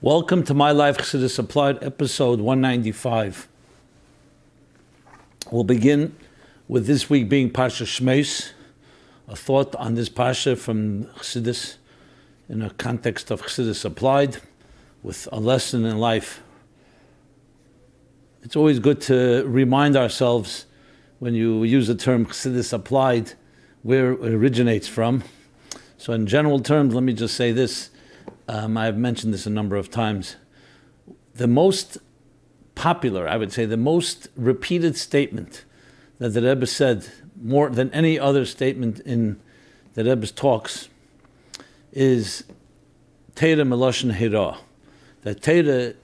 Welcome to MyLife, Chassidus Applied, episode 195. We'll begin with this week being Parsha Shemos, a thought on this Parsha from Chassidus in a context of Chassidus Applied, with a lesson in life. It's always good to remind ourselves when you use the term Chassidus Applied where it originates from. So in general terms, let me just say this. I've mentioned this a number of times. The most popular, I would say, the most repeated statement that the Rebbe said, more than any other statement in the Rebbe's talks, is Teira Meloshen Hira. That Teira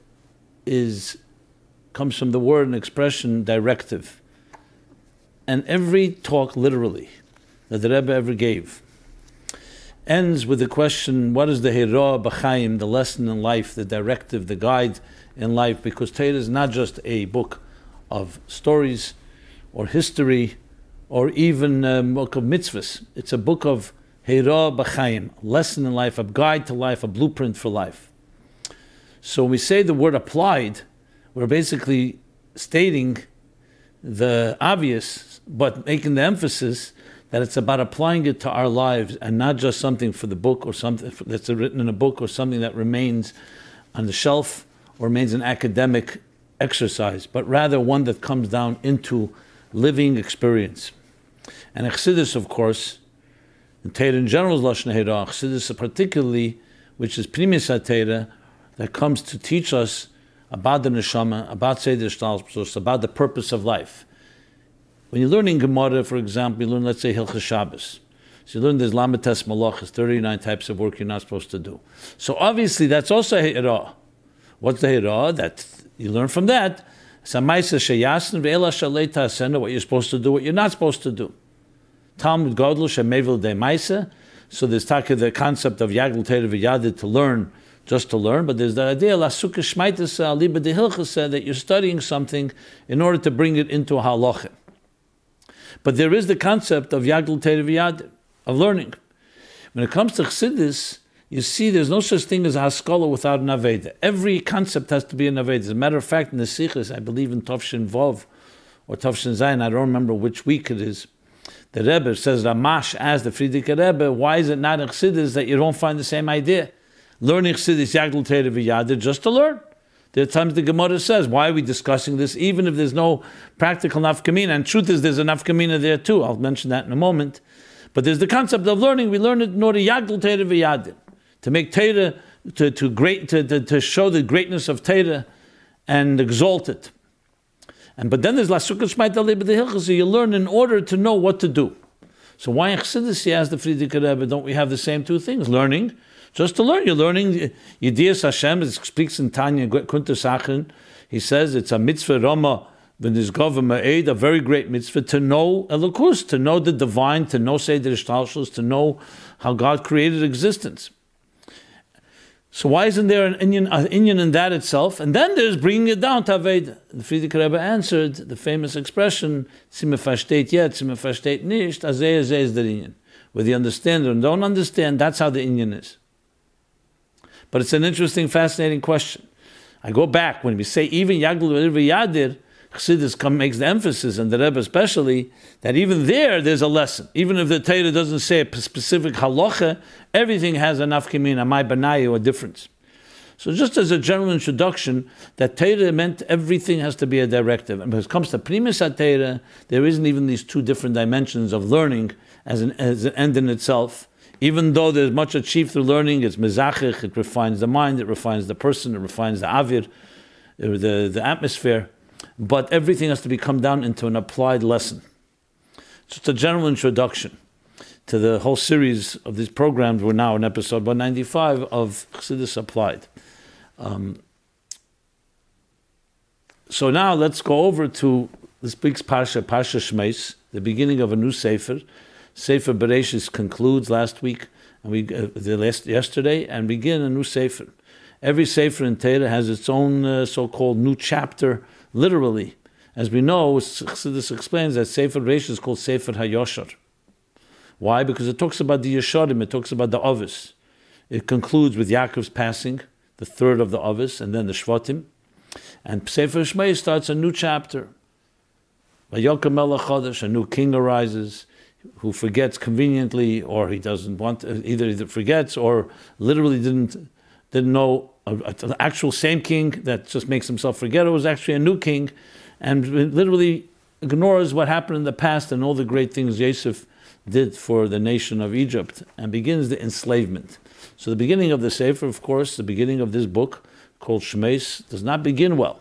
comes from the word and expression directive. And every talk, literally, that the Rebbe ever gave, ends with the question, what is the Hira B'chaim, the lesson in life, the directive, the guide in life? Because Torah is not just a book of stories or history or even a book of mitzvahs. It's a book of Hira B'chaim, lesson in life, a guide to life, a blueprint for life. So when we say the word applied, we're basically stating the obvious, but making the emphasis that it's about applying it to our lives and not just something for the book or something that's written in a book or something that remains on the shelf or remains an academic exercise, but rather one that comes down into living experience. And Chassidus, of course, and Torah in general is Lashon Hira, Chassidus particularly, which is Primis HaTorah, that comes to teach us about the neshama, about Seder Shtalshus, about the purpose of life. When you're learning Gemara, for example, you learn, let's say, Hilchos Shabbos. So you learn there's Lametes Malachas, 39 types of work you're not supposed to do. So obviously that's also Hira. What's the Hira? That you learn from that. What you're supposed to do, what you're not supposed to do. Talmud Godlu Shemevil De Maisa. So there's the concept of Yagl Teira V'Yadid, to learn, just to learn, but there's the idea that you're studying something in order to bring it into a halacha. But there is the concept of Yagl Teira V'Yadid, of learning. When it comes to Chassidus, you see there's no such thing as a haskalah without an aveda. Every concept has to be an aveda. As a matter of fact, in the Sichos, I believe in Tavshin Vav or Tavshin Zayin, I don't remember which week it is, the Rebbe says, Ramash asked the Frierdiker Rebbe, why is it not in Chassidus that you don't find the same idea? Learning Chassidus Yagl Teira V'Yadid just to learn. There are times the Gemara says, why are we discussing this, even if there's no practical nafkamina? And truth is, there's a nafkamina there too. I'll mention that in a moment. But there's the concept of learning. We learn it in order Yagl Teira V'Yadid, to make Torah, to show the greatness of Torah and exalt it. But then there's Lasukah Shmait Ali B'Dehilchas, so you learn in order to know what to do. So why in Chassidus, he asked the Frierdiker Rebbe, don't we have the same two things? Learning, just to learn. You're learning Yedias Hashem. It speaks in Tanya Kunter Sachin. He says it's a mitzvah Rama v'nizgov ma'ed, a very great mitzvah, to know Elokus, to know the divine, to know Seder Shtalshus, to know how God created existence. So why isn't there an inyan in that itself? And then there's bringing it down to Aveda. The Frierdiker Rebbe answered the famous expression, Tzime versteht yet, Tzime versteht nicht, azeh is the inyan. Whether you understand or don't understand, that's how the inyan is. But it's an interesting, fascinating question. I go back, when we say even Yagl V'Yadir, Chassidus makes the emphasis, and the Rebbe especially, that even there's a lesson. Even if the Torah doesn't say a specific halacha, everything has a nafkamina, my banayu, a difference. So just as a general introduction, that Torah meant everything has to be a directive. And when it comes to Primis HaTorah, there isn't even these two different dimensions of learning as an end in itself. Even though there's much achieved through learning, it's mezachich, it refines the mind, it refines the person, it refines the avir, the atmosphere. But everything has to come down into an applied lesson. Just a general introduction to the whole series of these programs. We're now in episode 195 of Chassidus Applied. So now let's go over to this week's Parsha Shemos, the beginning of a new Sefer. Sefer Bereshis concludes last week, and yesterday, and begin a new Sefer. Every Sefer in Torah has its own so-called new chapter, literally. As we know, Chassidus explains that Sefer Bereshis is called Sefer HaYoshar. Why? Because it talks about the Yesharim, it talks about the Avis. It concludes with Yaakov's passing, the third of the Avis, and then the Shvatim. And Sefer Shmei starts a new chapter. Vayokem Melech Chodesh, a new king arises, who forgets conveniently, or he doesn't want, either he forgets or literally didn't know an actual same king that just makes himself forget it was actually a new king, and literally ignores what happened in the past and all the great things Yosef did for the nation of Egypt, and begins the enslavement. So the beginning of the Sefer, of course, the beginning of this book called Shemos, does not begin well.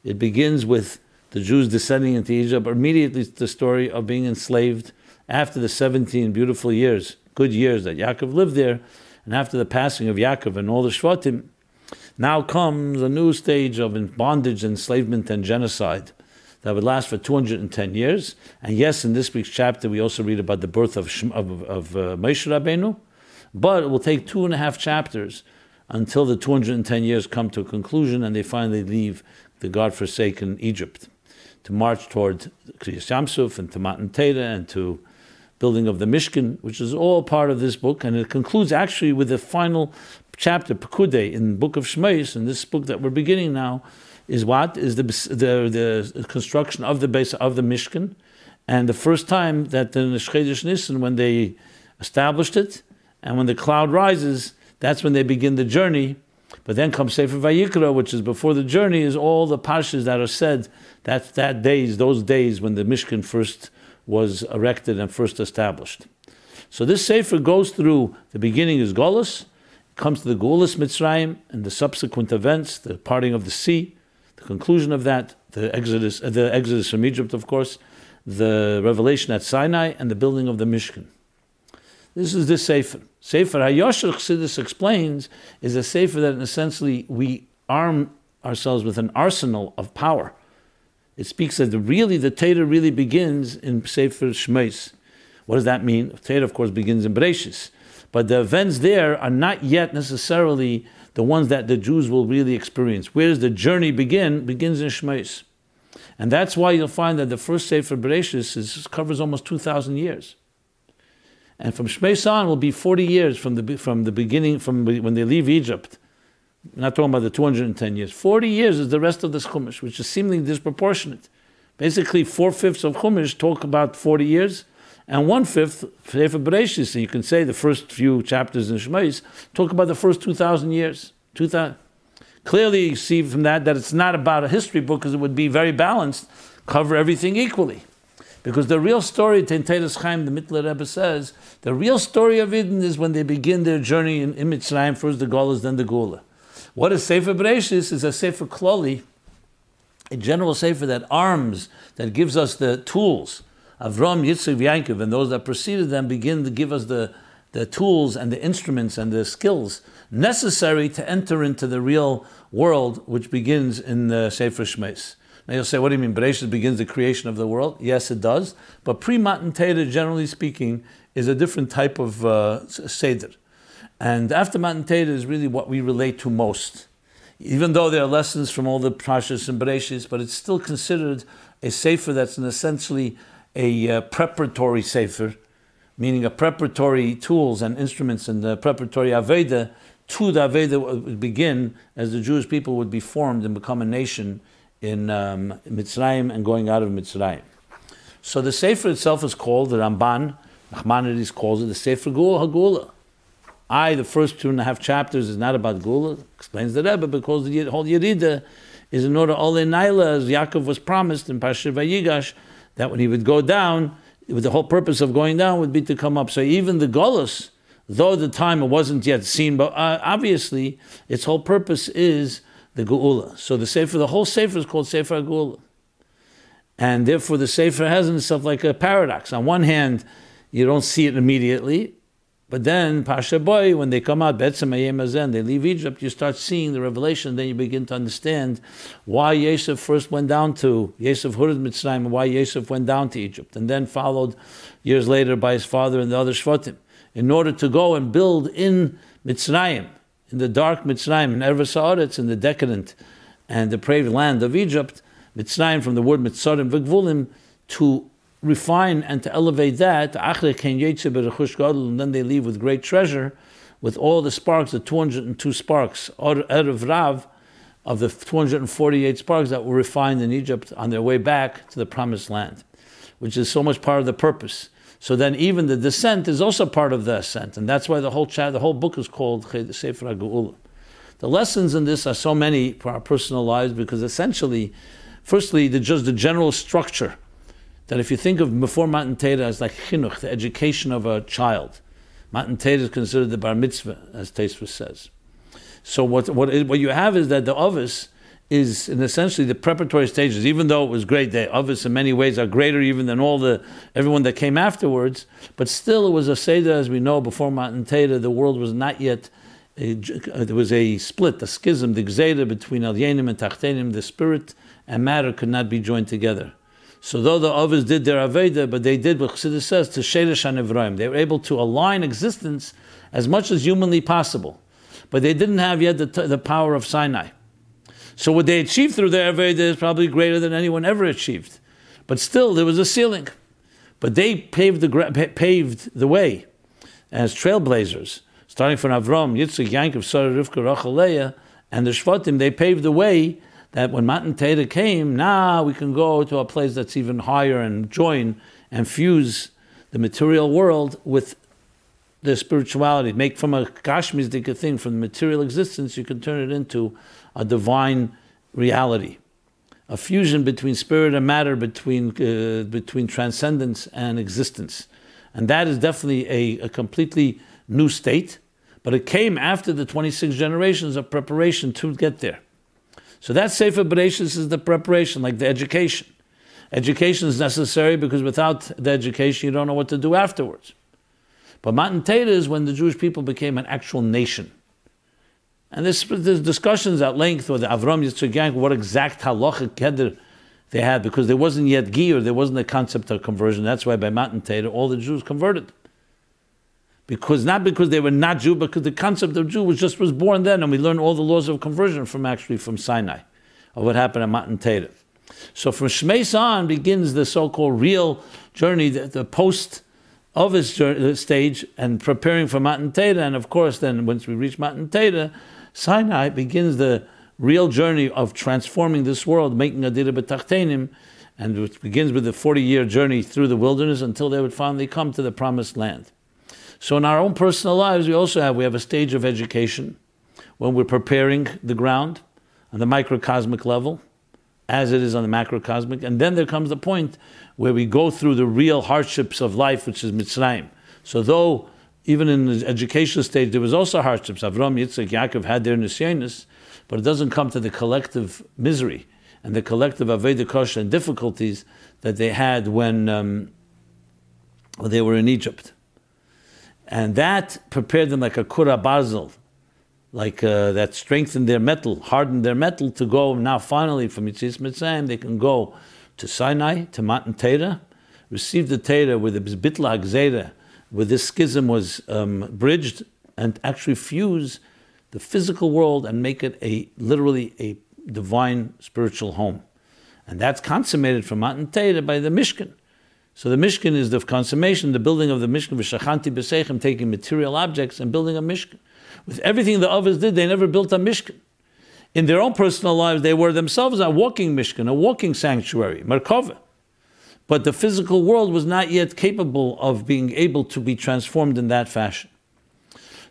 It begins with the Jews descending into Egypt. Immediately it's the story of being enslaved after the 17 beautiful years, good years that Yaakov lived there, and after the passing of Yaakov and all the Shvatim. Now comes a new stage of bondage, enslavement, and genocide that would last for 210 years. And yes, in this week's chapter, we also read about the birth of Moshe Rabbeinu, but it will take 2.5 chapters until the 210 years come to a conclusion and they finally leave the God-forsaken Egypt to march toward Kriyas Yamsuf and to Matan Torah and to building of the Mishkan, which is all part of this book. And it concludes actually with the final chapter, Pekudei, in the book of Shemos, in this book that we're beginning now, is what? Is the construction of the base of the Mishkan. And the first time that in the Chedesh Nisan, when they established it, and when the cloud rises, that's when they begin the journey. But then comes Sefer Vayikra, which is before the journey, is all the parshas that are said, those days when the Mishkan first was erected and first established. So this Sefer goes through, the beginning is Golus, comes to the Geulas Mitzrayim and the subsequent events, the parting of the sea, the conclusion of that, the exodus from Egypt, of course, the revelation at Sinai, and the building of the Mishkan. This is this Sefer. Sefer HaYosher Chassidus explains is a Sefer that essentially we arm ourselves with an arsenal of power. It speaks that the Torah really begins in Sefer Shemos. What does that mean? Torah, of course, begins in Bereshis. But the events there are not yet necessarily the ones that the Jews will really experience. Where does the journey begin? Begins in Shemos. And that's why you'll find that the first Sefer Bereshis covers almost 2,000 years. And from Shemos on will be 40 years from the beginning, from when they leave Egypt. We're not talking about the 210 years. 40 years is the rest of this Chumash, which is seemingly disproportionate. Basically, 4/5 of Chumash talk about 40 years, and 1/5 Sefer Bereshis. So you can say the first few chapters in Shemos talk about the first 2,000 years. 2,000. Clearly, you see from that it's not about a history book, because it would be very balanced, cover everything equally. Because the real story, Tenteres Chaim, the Mittler Rebbe says, the real story of Eden is when they begin their journey in Mitzrayim, first the Golas, then the Gula. What is Sefer Bereshis? Is a Sefer Kloli, a general Sefer that arms, that gives us the tools. Avram, Yitzchak, Yaakov, and those that preceded them begin to give us the tools and the instruments and the skills necessary to enter into the real world, which begins in the Sefer Shemos. Now you'll say, what do you mean? Bereshit begins the creation of the world? Yes, it does. But pre-Matan Torah, generally speaking, is a different type of Seder. And after Matan Torah is really what we relate to most. Even though there are lessons from all the Parshas and Bereshis, but it's still considered a Sefer that's essentially a preparatory Sefer, meaning a preparatory tools and instruments and the preparatory Aveda to the Aveda would begin as the Jewish people would be formed and become a nation in Mitzrayim and going out of Mitzrayim. So the Sefer itself is called, the Ramban, Nachmanides calls it the Sefer Hagula. The first 2.5 chapters is not about Gula, explains the Rebbe, because the whole Yerida is in order Ole Naila, as Yaakov was promised in Parashat Vayigash, that when he would go down, the whole purpose of going down would be to come up. So even the Golus, though at the time it wasn't yet seen, but obviously its whole purpose is the Geula. So the whole Sefer is called Sefer Geula. And therefore the Sefer has in itself like a paradox. On one hand, you don't see it immediately, but then Pasha Boy, when they come out, Betzem Ayem Azen, they leave Egypt, you start seeing the revelation, then you begin to understand why Yosef first went down to, Yosef Hurid Mitzrayim, and why Yosef went down to Egypt, and then followed years later by his father and the other Shvatim, in order to go and build in Mitzrayim, in the dark Mitzrayim, in Eretz Haaretz, in the decadent and depraved land of Egypt, Mitzrayim from the word Mitzarim V'Gvulim, to refine and to elevate that, and then they leave with great treasure, with all the sparks, the 202 sparks, Erev Rav, of the 248 sparks that were refined in Egypt on their way back to the Promised Land, which is so much part of the purpose. So then even the descent is also part of the ascent, and that's why the whole book is called Sefer HaGeula. The lessons in this are so many for our personal lives, because essentially, firstly, just the general structure, that if you think of before Matan Torah as like chinuch, the education of a child, Matan Torah is considered the bar mitzvah, as Tosfos says. So what you have is that the Avis is in essentially the preparatory stages. Even though it was great, the Avis in many ways are greater even than everyone that came afterwards. But still, it was a seder, as we know, before Matan Torah, the world was not yet. There was a split, a schism, the gzeira between Alyenim and Tachtenim. The spirit and matter could not be joined together. So though the Avis did their Aveda, but they did what Chassidus says to Sheresh HaNevraim. They were able to align existence as much as humanly possible. But they didn't have yet the power of Sinai. So what they achieved through their Aveda is probably greater than anyone ever achieved. But still, there was a ceiling. But they paved the way as trailblazers, starting from Avram, Yitzchak, Yaakov, Sarah, Rivka, Rachel, Leah, and the Shvatim. They paved the way that when Matan Torah came, now we can go to a place that's even higher and join and fuse the material world with the spirituality. Make from a kashmizdik thing, from the material existence, you can turn it into a divine reality. A fusion between spirit and matter, between transcendence and existence. And that is definitely a completely new state, but it came after the 26 generations of preparation to get there. So that Sefer Bereshis is the preparation, like the education. Education is necessary because without the education, you don't know what to do afterwards. But Matan Torah is when the Jewish people became an actual nation. And there's discussions at length with Avram, Yitzchak, Yaakov, what exact halachic keder they had, because there wasn't yet giyur, there wasn't a concept of conversion. That's why by Matan Torah, all the Jews converted. Not because they were not Jew, but because the concept of Jew was born then, and we learn all the laws of conversion from Sinai, of what happened at Matan Torah. So from Shemos on begins the so-called real journey, the post-Avis stage, and preparing for Matan Torah. And of course, then once we reach Matan Torah, Sinai begins the real journey of transforming this world, making a dira b'tachtenim, and it begins with the 40-year journey through the wilderness until they would finally come to the Promised Land. So in our own personal lives, we have a stage of education when we're preparing the ground on the microcosmic level, as it is on the macrocosmic, and then there comes the point where we go through the real hardships of life, which is Mitzrayim. So though even in the education stage there was also hardships, Avram, Yitzchak, Yaakov had their nisyonos, but it doesn't come to the collective misery and the collective Aveda Kosher and difficulties that they had when they were in Egypt. And that prepared them like a kura barzel, like that strengthened their metal, hardened their metal to go now finally from Yetzias Mitzrayim. They can go to Sinai, to Matan Torah, receive the Torah with the bitla hagzeira, where this schism was bridged, and actually fuse the physical world and make it literally a divine spiritual home. And that's consummated from Matan Torah by the Mishkan. So the Mishkan is the consummation, the building of the Mishkan, v'shachanti b'seichem, taking material objects and building a Mishkan. With everything the Avos did, they never built a Mishkan. In their own personal lives, they were themselves a walking Mishkan, a walking sanctuary, Merkava. But the physical world was not yet capable of being able to be transformed in that fashion.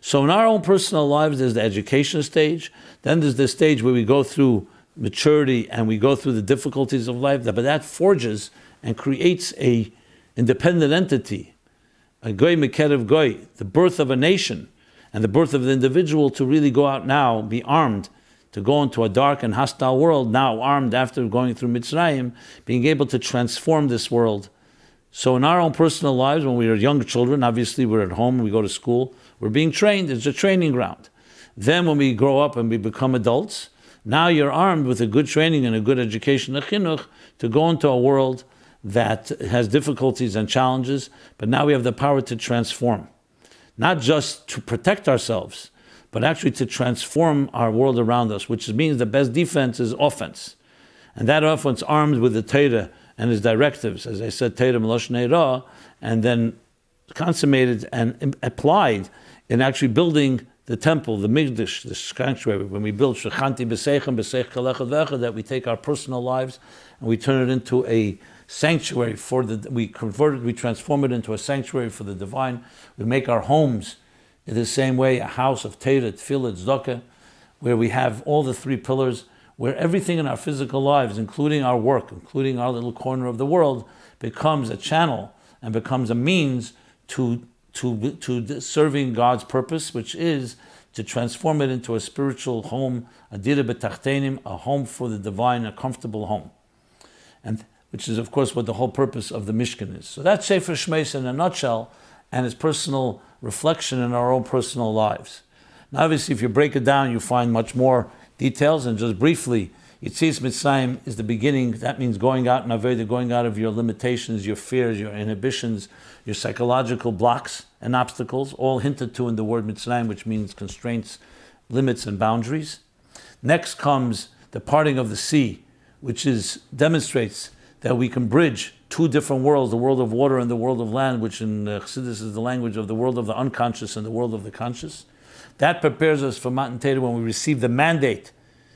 So in our own personal lives, there's the education stage, then there's the stage where we go through maturity and we go through the difficulties of life, but that forges and creates a independent entity, a goy mekerev goy, the birth of a nation, and the birth of the individual to really go out now, be armed, to go into a dark and hostile world, now armed after going through Mitzrayim, being able to transform this world. So in our own personal lives, when we are young children, obviously we're at home, we go to school, we're being trained, it's a training ground. Then when we grow up and we become adults, now you're armed with a good training and a good education, a chinuch, to go into a world that has difficulties and challenges, but now we have the power to transform. Not just to protect ourselves, but actually to transform our world around us, which means the best defense is offense. And that offense armed with the Torah and its directives, as I said, Torah Meloshnei Ra, and then consummated and applied in actually building the temple, the Mikdash, the sanctuary, when we build Shechanti B'Seichem, B'Seich Kalechad V'Echad, that we take our personal lives and we turn it into a sanctuary we transform it into a sanctuary for the divine. We make our homes in the same way, a house of Torah, Tefillah, Tzedakah, where we have all the three pillars, where everything in our physical lives, including our work, including our little corner of the world, becomes a channel and becomes a means to serving God's purpose, which is to transform it into a spiritual home, a dira b'tachtenim, a home for the divine, a comfortable home, and which is, of course, what the whole purpose of the Mishkan is. So that's Sefer Shemos in a nutshell, and its personal reflection in our own personal lives. Now, obviously, if you break it down, you find much more details, and just briefly, Yetzias Mitzrayim is the beginning. That means going out in Avodah, going out of your limitations, your fears, your inhibitions, your psychological blocks and obstacles, all hinted to in the word Mitzrayim, which means constraints, limits, and boundaries. Next comes the parting of the sea, which demonstrates that we can bridge two different worlds, the world of water and the world of land, which in Chassidus is the language of the world of the unconscious and the world of the conscious. That prepares us for Matan Torah when we receive the mandate,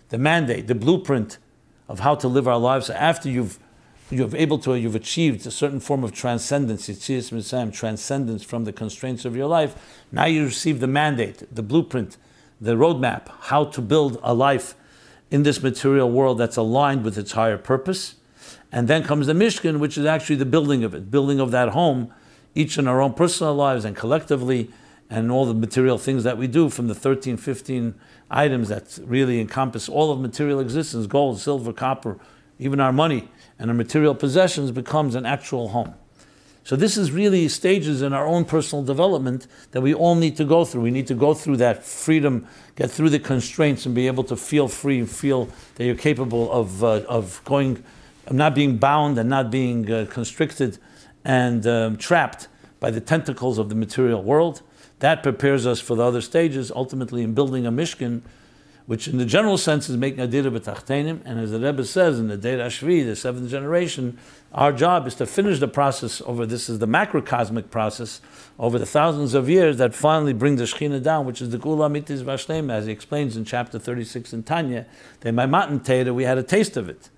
the blueprint of how to live our lives. After you've achieved a certain form of transcendence, Yetzias Mitzrayim, transcendence from the constraints of your life. Now you receive the mandate, the blueprint, the roadmap, how to build a life in this material world that's aligned with its higher purpose. And then comes the Mishkan, which is actually the building of it, building of that home, each in our own personal lives and collectively, and all the material things that we do from the 13, 15 items that really encompass all of material existence, gold, silver, copper, even our money and our material possessions becomes an actual home. So this is really stages in our own personal development that we all need to go through. We need to go through that freedom, get through the constraints and be able to feel free, feel that you're capable of not being bound and not being constricted and trapped by the tentacles of the material world. That prepares us for the other stages, ultimately in building a Mishkan, which in the general sense is making a dira b'tachtenim. And as the Rebbe says in the Deir Ashvi, the seventh generation, our job is to finish the process this is the macrocosmic process, over the thousands of years that finally bring the Shekhinah down, which is the Gula Mitis Vashlema, as he explains in chapter 36 in Tanya, that by Matan Torah we had a taste of it.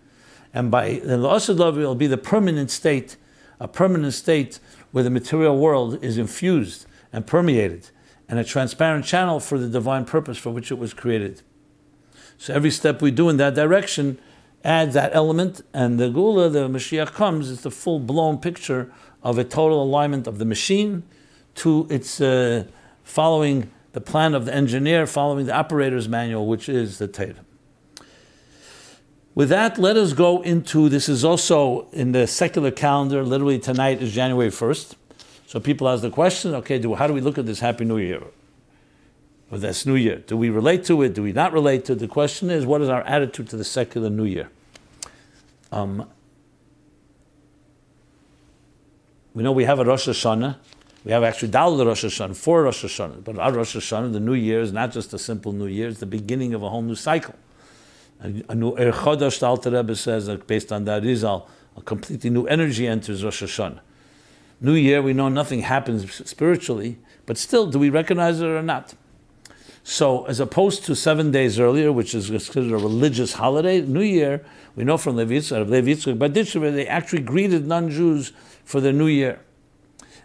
And by the L'Osadov it will be the permanent state, a permanent state where the material world is infused and permeated, and a transparent channel for the divine purpose for which it was created. So every step we do in that direction adds that element, and the Gula, the Mashiach comes, is the full-blown picture of a total alignment of the machine to its following the plan of the engineer, following the operator's manual, which is the Torah. With that, let us go into, this is also in the secular calendar, literally tonight is January 1st. So people ask the question, okay, how do we look at this Happy New Year? Or this New Year? Do we relate to it? Do we not relate to it? The question is, what is our attitude to the secular New Year? We know we have a Rosh Hashanah. We have actually Daled Rosh Hashanah, 4 Rosh Hashanah. But our Rosh Hashanah, the New Year, is not just a simple New Year, it's the beginning of a whole new cycle. A new Er Chodesh, the Alter Rebbe says, that based on that Rizal, a completely new energy enters Rosh Hashanah. New Year, we know nothing happens spiritually, but still, do we recognize it or not? So, as opposed to 7 days earlier, which is considered a religious holiday, New Year, we know from Levi Yitzchak, they actually greeted non-Jews for the New Year.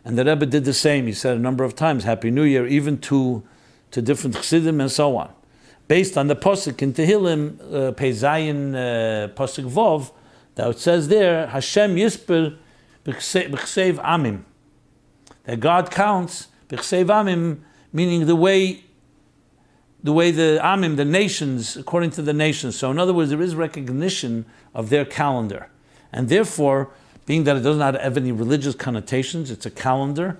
And the Rebbe did the same. He said a number of times, Happy New Year, even to different Chassidim and so on. Based on the Posuk in Tehillim, Peizayin Posuk Vov, that it says there, Hashem Yisper B'chsev Amim, that God counts B'chsev Amim, meaning the way the Amim, the nations, according to the nations. So in other words, there is recognition of their calendar. And therefore, being that it does not have any religious connotations, it's a calendar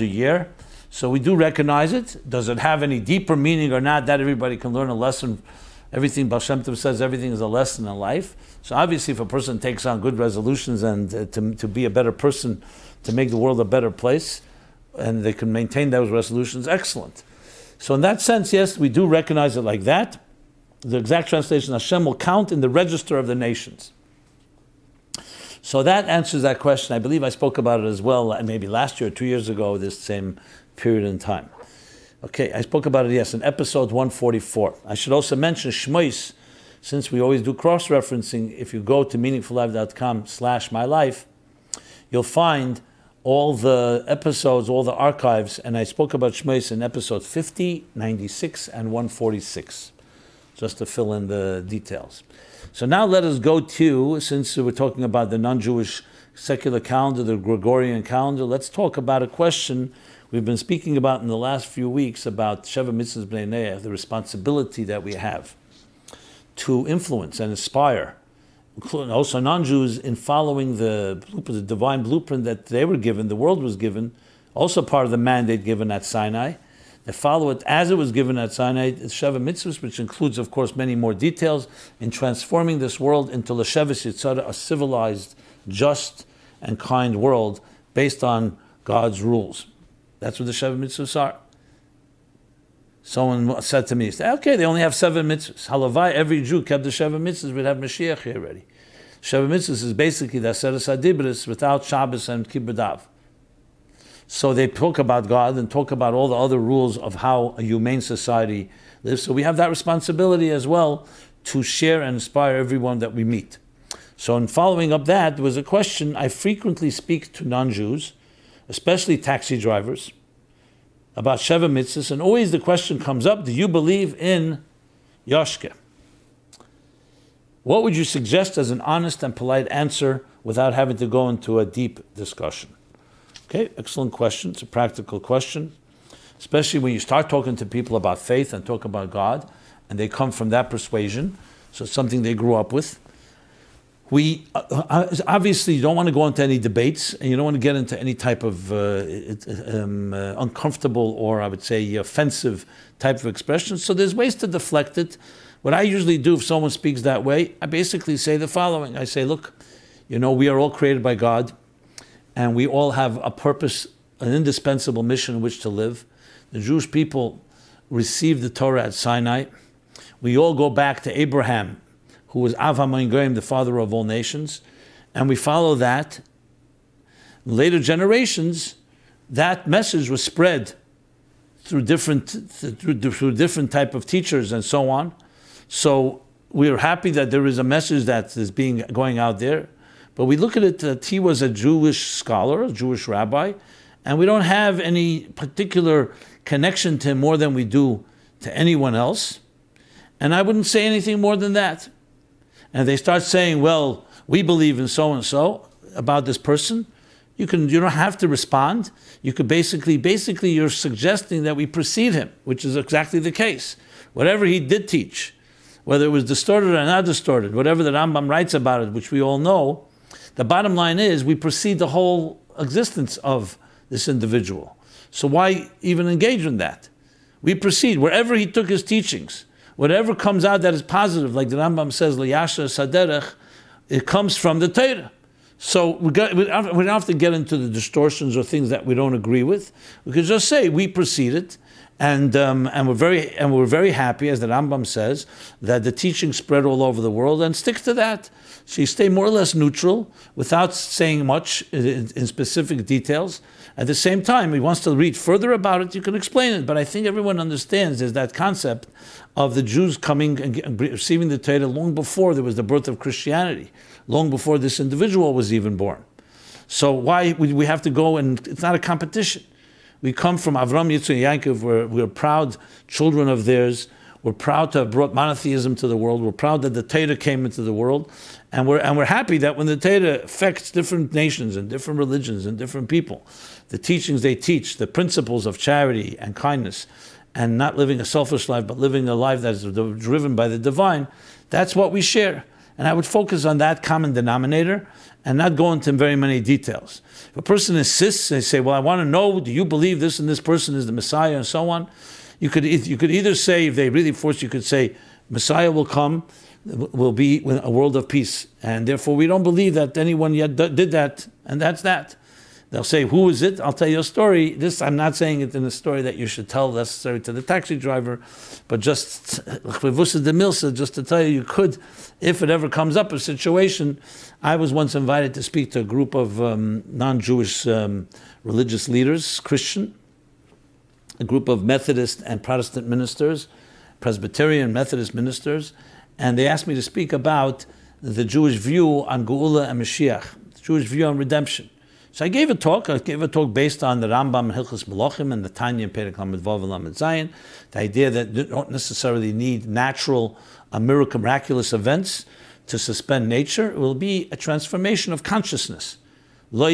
year. So we do recognize it. Does it have any deeper meaning or not? That everybody can learn a lesson. Everything, Baal Shem Tov says, everything is a lesson in life. So obviously, if a person takes on good resolutions and to be a better person, to make the world a better place, and they can maintain those resolutions, excellent. So in that sense, yes, we do recognize it like that. The exact translation, Hashem will count in the register of the nations. So that answers that question. I believe I spoke about it as well, maybe last year or 2 years ago, this same period in time. Okay, I spoke about it, yes, in episode 144. I should also mention Shemos, since we always do cross-referencing. If you go to meaningfullife.com/mylife, you'll find all the episodes, all the archives, and I spoke about Shemos in episode 50, 96, and 146, just to fill in the details. So now let us go to, since we're talking about the non-Jewish secular calendar, the Gregorian calendar, let's talk about a question we've been speaking about in the last few weeks about Sheva Mitzvahs Bnei Neah, the responsibility that we have to influence and inspire, including also non-Jews, in following the divine blueprint that they were given, the world was given, also part of the mandate given at Sinai. They follow it as it was given at Sinai, it's Sheva Mitzvahs, which includes, of course, many more details in transforming this world into L'Sheves Yitzhara, a civilized, just, and kind world based on God's rules. That's what the Sheva Mitzvahs are. Someone said to me, okay, they only have 7 mitzvahs. Halavai, every Jew kept the Sheva Mitzvahs, we'd have Mashiach here already. Sheva Mitzvahs is basically the Aseres HaDibros without Shabbos and Kibbur Dav. So they talk about God and talk about all the other rules of how a humane society lives. So we have that responsibility as well to share and inspire everyone that we meet. So in following up that, there was a question. I frequently speak to non-Jews, especially taxi drivers, about Sheva Mitzvahs, and always the question comes up, do you believe in Yoshke? What would you suggest as an honest and polite answer without having to go into a deep discussion? Okay, excellent question. It's a practical question, especially when you start talking to people about faith and talk about God, and they come from that persuasion, so it's something they grew up with. We obviously you don't want to go into any debates, and you don't want to get into any type of uncomfortable or I would say offensive type of expression. So there's ways to deflect it. What I usually do if someone speaks that way, I basically say the following. I say, look, we are all created by God, and we all have a purpose, an indispensable mission in which to live. The Jewish people received the Torah at Sinai. We all go back to Abraham, who was Av HaMoingim, the father of all nations, and we follow that. In later generations, that message was spread through different type of teachers and so on. So we are happy that there is a message that is going out there. But we look at it that he was a Jewish scholar, a Jewish rabbi, and we don't have any particular connection to him more than we do to anyone else. And I wouldn't say anything more than that. And they start saying, well, we believe in so-and-so about this person, you don't have to respond. You could basically you're suggesting that we precede him, which is exactly the case. Whatever he did teach, whether it was distorted or not distorted, whatever the Rambam writes about it, which we all know, the bottom line is we precede the whole existence of this individual. So why even engage in that? We proceed. Wherever he took his teachings, whatever comes out that is positive, like the Rambam says, L'yasher saderech, it comes from the Torah. So we don't have to get into the distortions or things that we don't agree with. We could just say we proceed it, and we're very happy, as the Rambam says, that the teaching spread all over the world, and stick to that. So you stay more or less neutral without saying much in specific details. At the same time, he wants to read further about it, you can explain it. But I think everyone understands there's that concept of the Jews coming and receiving the Torah long before there was the birth of Christianity, long before this individual was even born. So why we have to go, and it's not a competition. We come from Avram, Yitzchak, and Yaakov. We're proud children of theirs. We're proud to have brought monotheism to the world. We're proud that the Torah came into the world. And we're happy that when the Torah affects different nations and different religions and different people, the teachings they teach, the principles of charity and kindness, and not living a selfish life, but living a life that is driven by the divine, that's what we share. And I would focus on that common denominator and not go into very many details. If a person insists, they say, well, I want to know, do you believe this and this person is the Messiah and so on? You could either say, if they really force you, could say, Messiah will come, will be a world of peace. And therefore we don't believe that anyone yet did that, and that's that. They'll say, who is it? I'll tell you a story. This, I'm not saying it in a story that you should tell necessarily to the taxi driver, but just to tell you could, if it ever comes up a situation. I was once invited to speak to a group of non-Jewish religious leaders, Christian, a group of Methodist and Protestant ministers, Presbyterian Methodist ministers, and they asked me to speak about the Jewish view on Geula and Mashiach, the Jewish view on redemption. So I gave a talk. I gave a talk based on the Rambam in Hilchos Melachim and the Tanya in Perek Lamed Vav and Lamed Zayin, the idea that you don't necessarily need natural, miraculous events to suspend nature. It will be a transformation of consciousness. That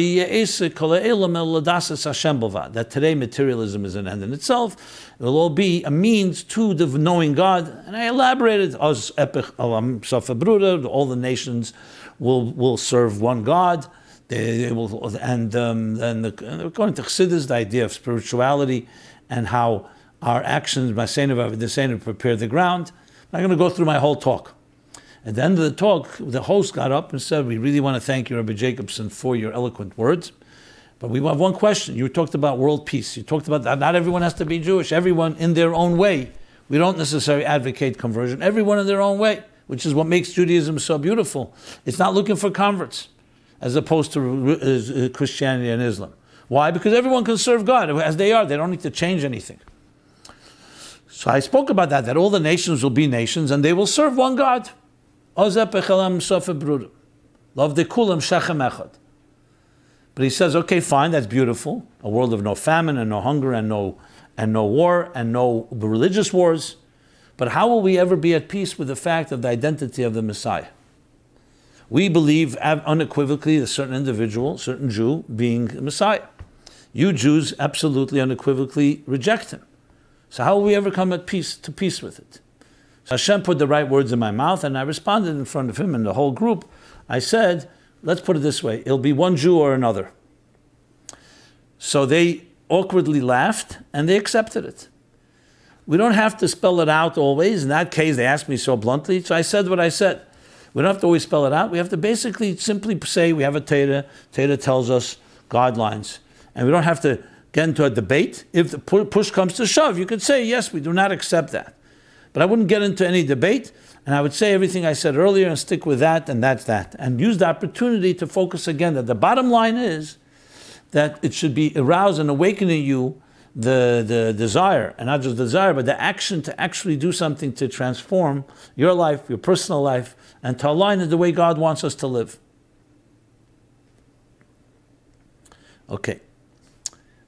today materialism is an end in itself. It will all be a means to the knowing God. And I elaborated, all the nations will serve one God. They will, and according to Chassidus, the idea of spirituality and how our actions, the prepare the ground. I'm going to go through my whole talk. At the end of the talk, the host got up and said, "We really want to thank you, Rabbi Jacobson, for your eloquent words. But we have one question. You talked about world peace. You talked about that not everyone has to be Jewish. Everyone in their own way. We don't necessarily advocate conversion. Everyone in their own way, which is what makes Judaism so beautiful. It's not looking for converts, as opposed to Christianity and Islam. Why? Because everyone can serve God as they are. They don't need to change anything. So I spoke about that all the nations will be nations and they will serve one God. Love the kulam shechem echad. But he says, okay, fine, that's beautiful. A world of no famine and no hunger and no war and no religious wars. But how will we ever be at peace with the fact of the identity of the Messiah? We believe unequivocally a certain individual, certain Jew, being the Messiah. You Jews absolutely unequivocally reject him. So how will we ever come to peace with it? So Hashem put the right words in my mouth, and I responded in front of him and the whole group. I said, let's put it this way, it'll be one Jew or another. So they awkwardly laughed, and they accepted it. We don't have to spell it out always. In that case, they asked me so bluntly, so I said what I said. We don't have to always spell it out. We have to basically simply say we have a Torah. Torah tells us guidelines. And we don't have to get into a debate. If the push comes to shove, you could say, yes, we do not accept that. But I wouldn't get into any debate, and I would say everything I said earlier and stick with that, and that's that. And use the opportunity to focus again that the bottom line is that it should be aroused and awaken in you the desire, and not just desire, but the action to actually do something to transform your life, your personal life, and to align it the way God wants us to live. Okay.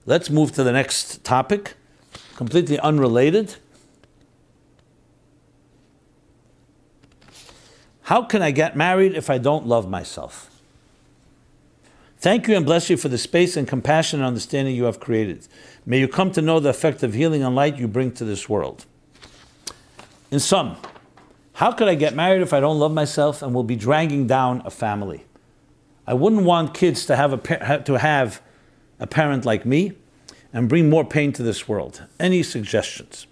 Let's move to the next topic, completely unrelated. How can I get married if I don't love myself? Thank you and bless you for the space and compassion and understanding you have created. May you come to know the effect of healing and light you bring to this world. In sum, how could I get married if I don't love myself and will be dragging down a family? I wouldn't want kids to have a parent like me and bring more pain to this world. Any suggestions?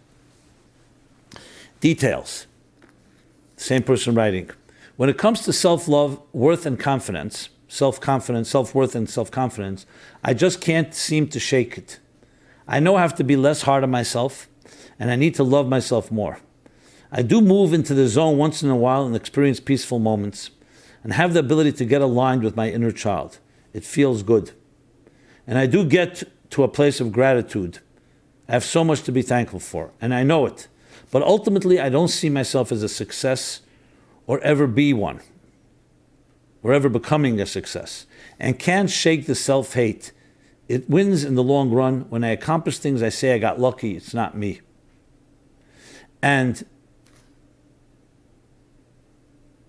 Details. Same person writing. When it comes to self-love, worth and confidence, self-confidence, self-worth and self-confidence, I just can't seem to shake it. I know I have to be less hard on myself, and I need to love myself more. I do move into the zone once in a while and experience peaceful moments, and have the ability to get aligned with my inner child. It feels good. And I do get to a place of gratitude. I have so much to be thankful for, and I know it. But ultimately, I don't see myself as a success or ever be one, or ever becoming a success, and can't shake the self-hate. It wins in the long run. When I accomplish things, I say I got lucky. It's not me. And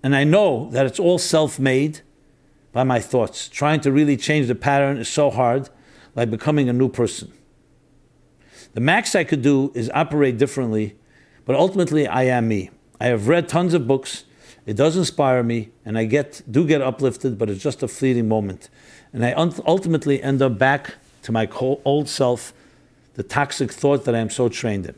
I know that it's all self-made by my thoughts. Trying to really change the pattern is so hard, like becoming a new person. The max I could do is operate differently, but ultimately I am me. I have read tons of books. It does inspire me, and I do get uplifted, but it's just a fleeting moment. And I ultimately end up back to my old self, the toxic thought that I am so trained in.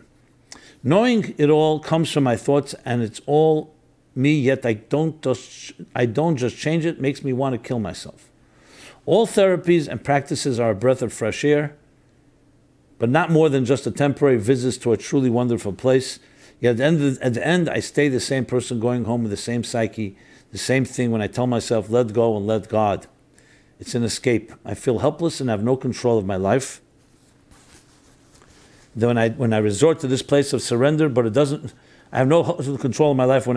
Knowing it all comes from my thoughts, and it's all me, yet I don't just change it, makes me want to kill myself. All therapies and practices are a breath of fresh air, but not more than just a temporary visit to a truly wonderful place. Yet at the end, I stay the same person going home with the same psyche, the same thing when I tell myself, let go and let God. It's an escape. I feel helpless and have no control of my life. when I resort to this place of surrender, but it doesn't, I have no control of my life when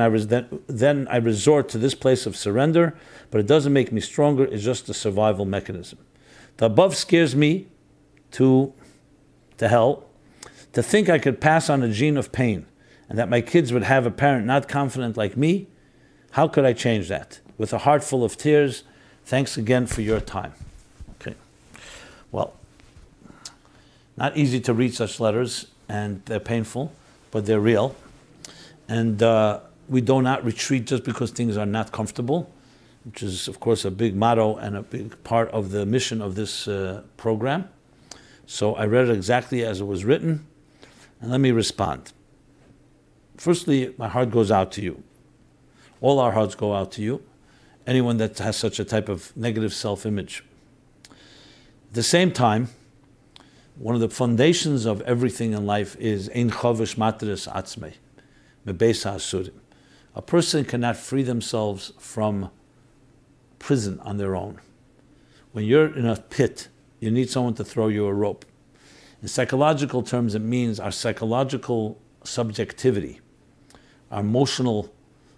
then I resort to this place of surrender, but it doesn't make me stronger, it's just a survival mechanism. The above scares me to hell, to think I could pass on a gene of pain, and that my kids would have a parent not confident like me. How could I change that? With a heart full of tears, thanks again for your time. Okay. Well, not easy to read such letters, and they're painful, but they're real. And we do not retreat just because things are not comfortable, which is, of course, a big motto and a big part of the mission of this program. So I read it exactly as it was written, and let me respond. Firstly, my heart goes out to you. All our hearts go out to you. Anyone that has such a type of negative self-image. At the same time, one of the foundations of everything in life is ein chovish matris atzmei, mebeis ha'asurim. A person cannot free themselves from prison on their own. When you're in a pit, you need someone to throw you a rope. In psychological terms, it means our psychological subjectivity, our emotional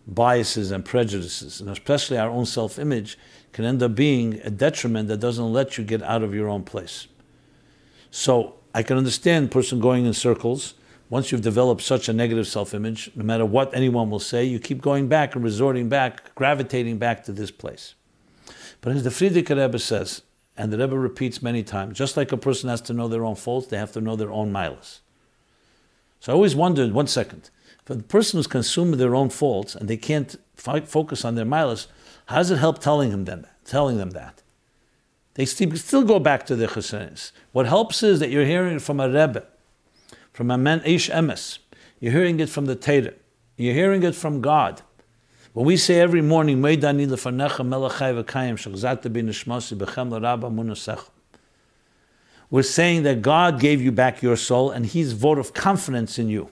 biases and prejudices, and especially our own self-image, can end up being a detriment that doesn't let you get out of your own place. So I can understand a person going in circles. Once you've developed such a negative self-image, no matter what anyone will say, you keep going back and resorting back, gravitating back to this place. But as the Frierdiker Rebbe says, and the Rebbe repeats many times, just like a person has to know their own faults, they have to know their own milas. So I always wondered, 1 second, for the person who's consumed their own faults and they can't focus on their milas, how does it help telling them that? They still go back to their chassidus. What helps is that you're hearing it from a Rebbe, from a man ish emes. You're hearing it from the Torah. You're hearing it from God. When we say every morning, Meidani lefanecha melachai v'kayim shachzata b'nishmasi b'chem l'rabba munasecha. We're saying that God gave you back your soul and He's vote of confidence in you.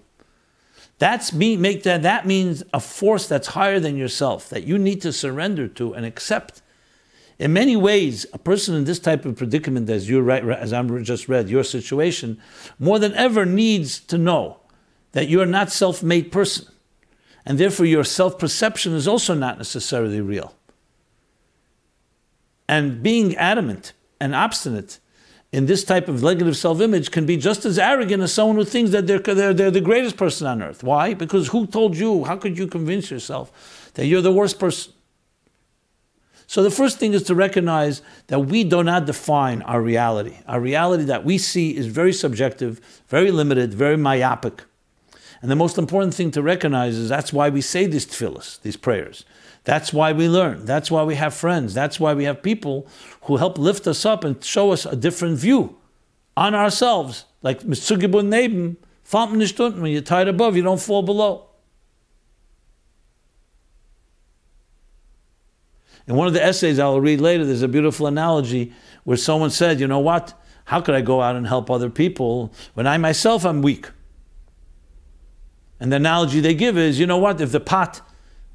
That means a force that's higher than yourself, that you need to surrender to and accept. In many ways, a person in this type of predicament, as I just read, your situation, more than ever needs to know that you're not a self-made person. And therefore your self-perception is also not necessarily real. And being adamant and obstinate in this type of negative self-image can be just as arrogant as someone who thinks that they're the greatest person on earth. Why? Because who told you? How could you convince yourself that you're the worst person? So the first thing is to recognize that we do not define our reality. Our reality that we see is very subjective, very limited, very myopic. And the most important thing to recognize is that's why we say these tefillahs, these prayers. That's why we learn. That's why we have friends. That's why we have people who help lift us up and show us a different view on ourselves. Like Mitzugibun Neben, Fampen nicht unten. When you're tied above, you don't fall below. In one of the essays I'll read later, there's a beautiful analogy where someone said, you know what? How could I go out and help other people when I myself am weak? And the analogy they give is, you know what? If the pot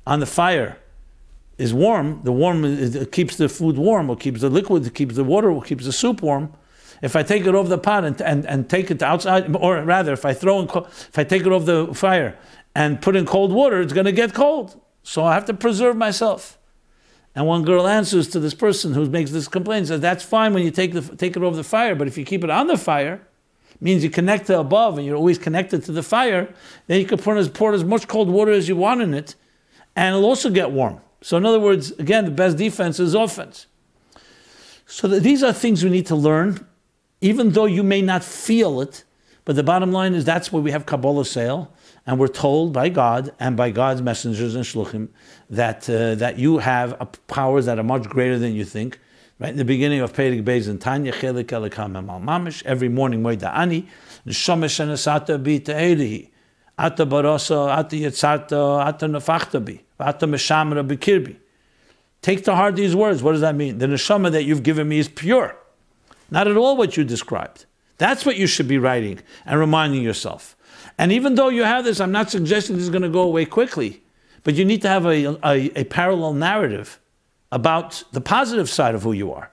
on the fire is warm, it keeps the food warm, or keeps the liquid, keeps the water, or keeps the soup warm. If I take it off the pot and take it outside, or rather, if I take it off the fire and put in cold water, it's going to get cold. So I have to preserve myself. And one girl answers to this person who makes this complaint, says, that's fine when you take it off the fire, but if you keep it on the fire, it means you connect to above and you're always connected to the fire, then you can pour as much cold water as you want in it, and it'll also get warm. So in other words, again, the best defense is offense. So these are things we need to learn, even though you may not feel it, but the bottom line is that's where we have Kabbalah sale, and we're told by God and by God's messengers and shluchim that you have powers that are much greater than you think. Right in the beginning of Perek Beis in Tanya, Chelik Elikam Emal Mamish, every morning Moida Ani, Neshama Shenasata Bi Te'elihi, Ata Barasa, Ata Yetzarta, Ata Nefachta Bi, Ata Meshamra Bikirbi. Take to heart these words. What does that mean? The neshama that you've given me is pure. Not at all what you described. That's what you should be writing and reminding yourself. And even though you have this, I'm not suggesting this is going to go away quickly, but you need to have a parallel narrative about the positive side of who you are.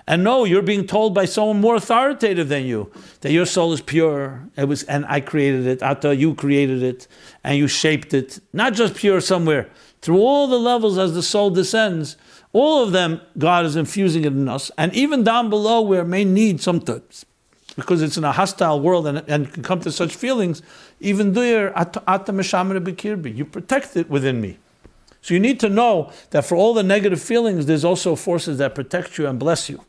And no, you're being told by someone more authoritative than you that your soul is pure. And I created it. Ata, you created it, and you shaped it. Not just pure somewhere. Through all the levels as the soul descends, all of them, God is infusing it in us. And even down below where it may need sometimes, because it's in a hostile world and can come to such feelings, even there, Ata Meshamere B'kirbi, you protect it within me. So you need to know that for all the negative feelings, there's also forces that protect you and bless you.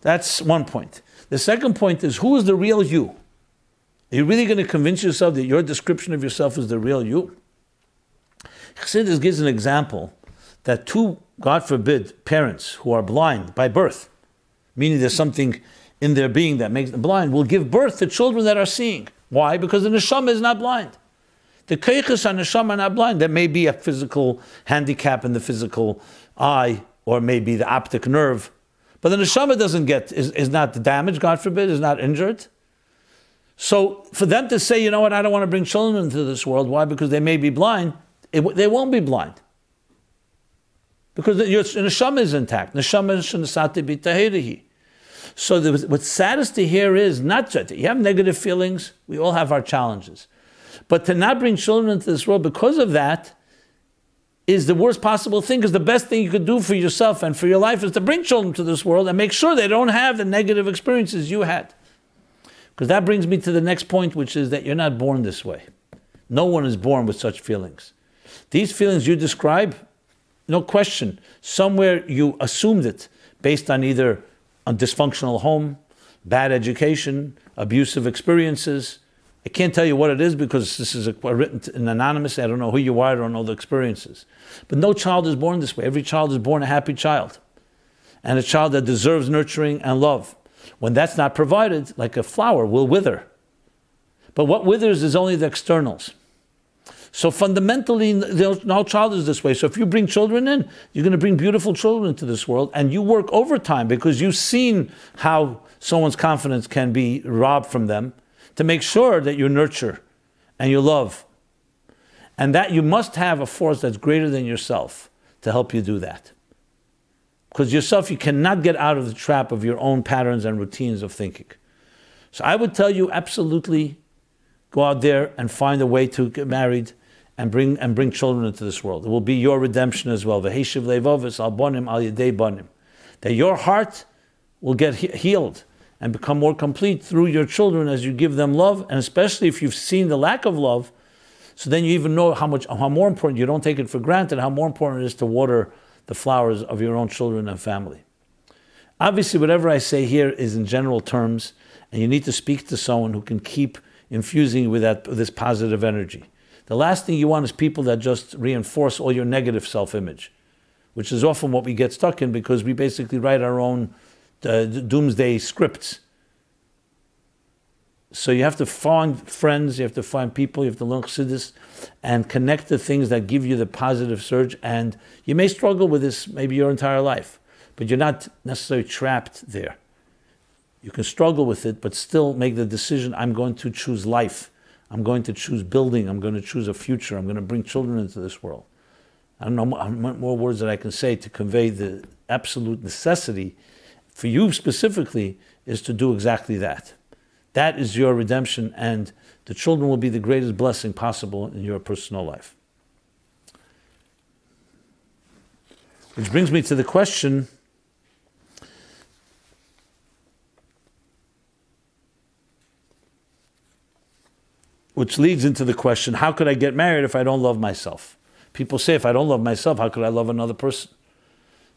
That's one point. The second point is, who is the real you? Are you really going to convince yourself that your description of yourself is the real you? Chassidus gives an example that two, God forbid, parents who are blind by birth, meaning there's something in their being that makes them blind, will give birth to children that are seeing. Why? Because the neshama is not blind. The keiches and neshama are not blind. There may be a physical handicap in the physical eye, or maybe the optic nerve, but the neshama is not damaged, God forbid, is not injured. So for them to say, you know what, I don't want to bring children into this world, why? Because they may be blind, they won't be blind. Because your neshama is intact. Neshama shenasati b'tahirihi. So what's saddest to hear is not that you have negative feelings, we all have our challenges. But to not bring children into this world because of that is the worst possible thing, because the best thing you could do for yourself and for your life is to bring children to this world and make sure they don't have the negative experiences you had. Because that brings me to the next point, which is that you're not born this way. No one is born with such feelings. These feelings you describe, no question, somewhere you assumed it based on either a dysfunctional home, bad education, abusive experiences. I can't tell you what it is because this is written in anonymous. I don't know who you are, I don't know the experiences. But no child is born this way. Every child is born a happy child. And a child that deserves nurturing and love. When that's not provided, like a flower will wither. But what withers is only the externals. So fundamentally, no child is this way. So if you bring children in, you're going to bring beautiful children into this world, and you work overtime because you've seen how someone's confidence can be robbed from them, to make sure that you nurture and you love. And that you must have a force that's greater than yourself to help you do that. Because yourself, you cannot get out of the trap of your own patterns and routines of thinking. So I would tell you, absolutely go out there and find a way to get married and bring children into this world. It will be your redemption as well. V'heishiv leivovis al bonim al yedei bonim. That your heart will get healed and become more complete through your children as you give them love, and especially if you've seen the lack of love, so then you even know how more important, you don't take it for granted, how more important it is to water the flowers of your own children and family. Obviously, whatever I say here is in general terms, and you need to speak to someone who can keep infusing with this positive energy. The last thing you want is people that just reinforce all your negative self-image, which is often what we get stuck in because we basically write our own doomsday scripts. So you have to find friends, you have to find people, you have to learn Chassidus and connect to things that give you the positive surge. And you may struggle with this maybe your entire life, but you're not necessarily trapped there. You can struggle with it, but still make the decision, I'm going to choose life. I'm going to choose building. I'm going to choose a future. I'm going to bring children into this world. I don't know more words that I can say to convey the absolute necessity for you specifically is to do exactly that. That is your redemption, and the children will be the greatest blessing possible in your personal life. Which brings me to the question, which leads into the question, how could I get married if I don't love myself? People say, if I don't love myself, how could I love another person?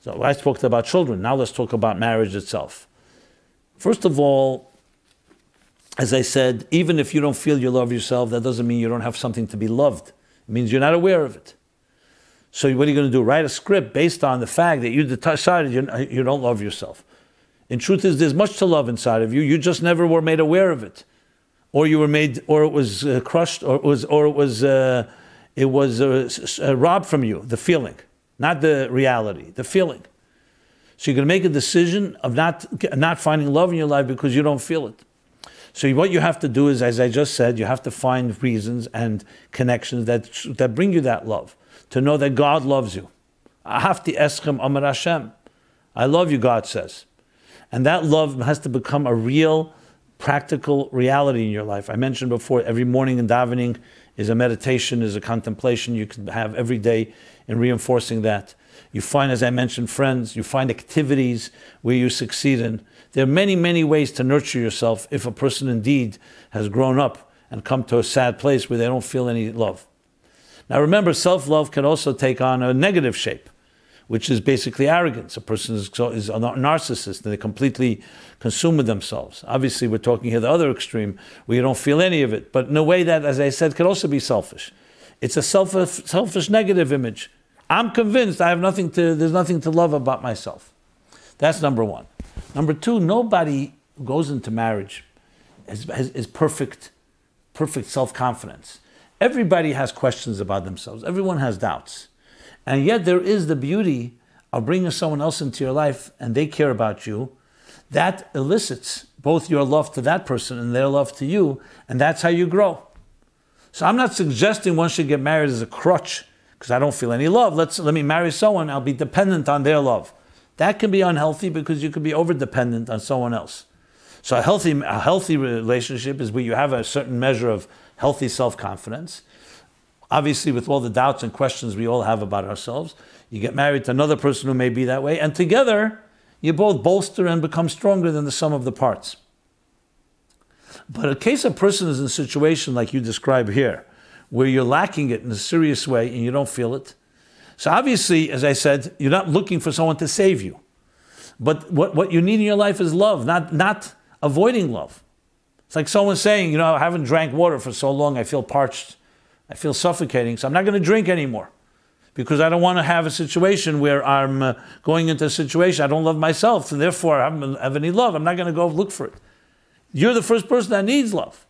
So I spoke about children. Now let's talk about marriage itself. First of all, as I said, even if you don't feel you love yourself, that doesn't mean you don't have something to be loved. It means you're not aware of it. So what are you going to do? Write a script based on the fact that you decided you don't love yourself. In truth, there's much to love inside of you. You just never were made aware of it. Or you were made, or it was crushed, or it was robbed from you, the feeling, not the reality, the feeling. So you're going to make a decision of not finding love in your life because you don't feel it. So what you have to do is, as I just said, you have to find reasons and connections that bring you that love, to know that God loves you. Ahavti eschem amar Hashem. I love you, God says. And that love has to become a real, practical reality in your life. I mentioned before, every morning in davening is a meditation, is a contemplation you can have every day in reinforcing that. You find, as I mentioned, friends, you find activities where you succeed in. There are many, many ways to nurture yourself if a person indeed has grown up and come to a sad place where they don't feel any love. Now remember, self-love can also take on a negative shape, which is basically arrogance. A person is a narcissist and they completely consume with themselves. Obviously, we're talking here the other extreme, where you don't feel any of it, but in a way that, as I said, can also be selfish. It's a selfish negative image. I'm convinced there's nothing to love about myself. That's number one. Number two, nobody who goes into marriage is perfect self-confidence. Everybody has questions about themselves. Everyone has doubts. And yet there is the beauty of bringing someone else into your life and they care about you. That elicits both your love to that person and their love to you, and that's how you grow. So I'm not suggesting one should get married as a crutch because I don't feel any love. Let me marry someone, I'll be dependent on their love. That can be unhealthy because you could be over-dependent on someone else. So a healthy relationship is where you have a certain measure of healthy self-confidence. Obviously, with all the doubts and questions we all have about ourselves, you get married to another person who may be that way, and together, you both bolster and become stronger than the sum of the parts. But in case a person is in a situation like you describe here, where you're lacking it in a serious way and you don't feel it, so obviously, as I said, you're not looking for someone to save you. But what you need in your life is love, not avoiding love. It's like someone saying, I haven't drank water for so long, I feel parched. I feel suffocating, so I'm not going to drink anymore because I don't want to have a situation where I'm going into a situation I don't love myself, and therefore I don't have any love. I'm not going to go look for it. You're the first person that needs love.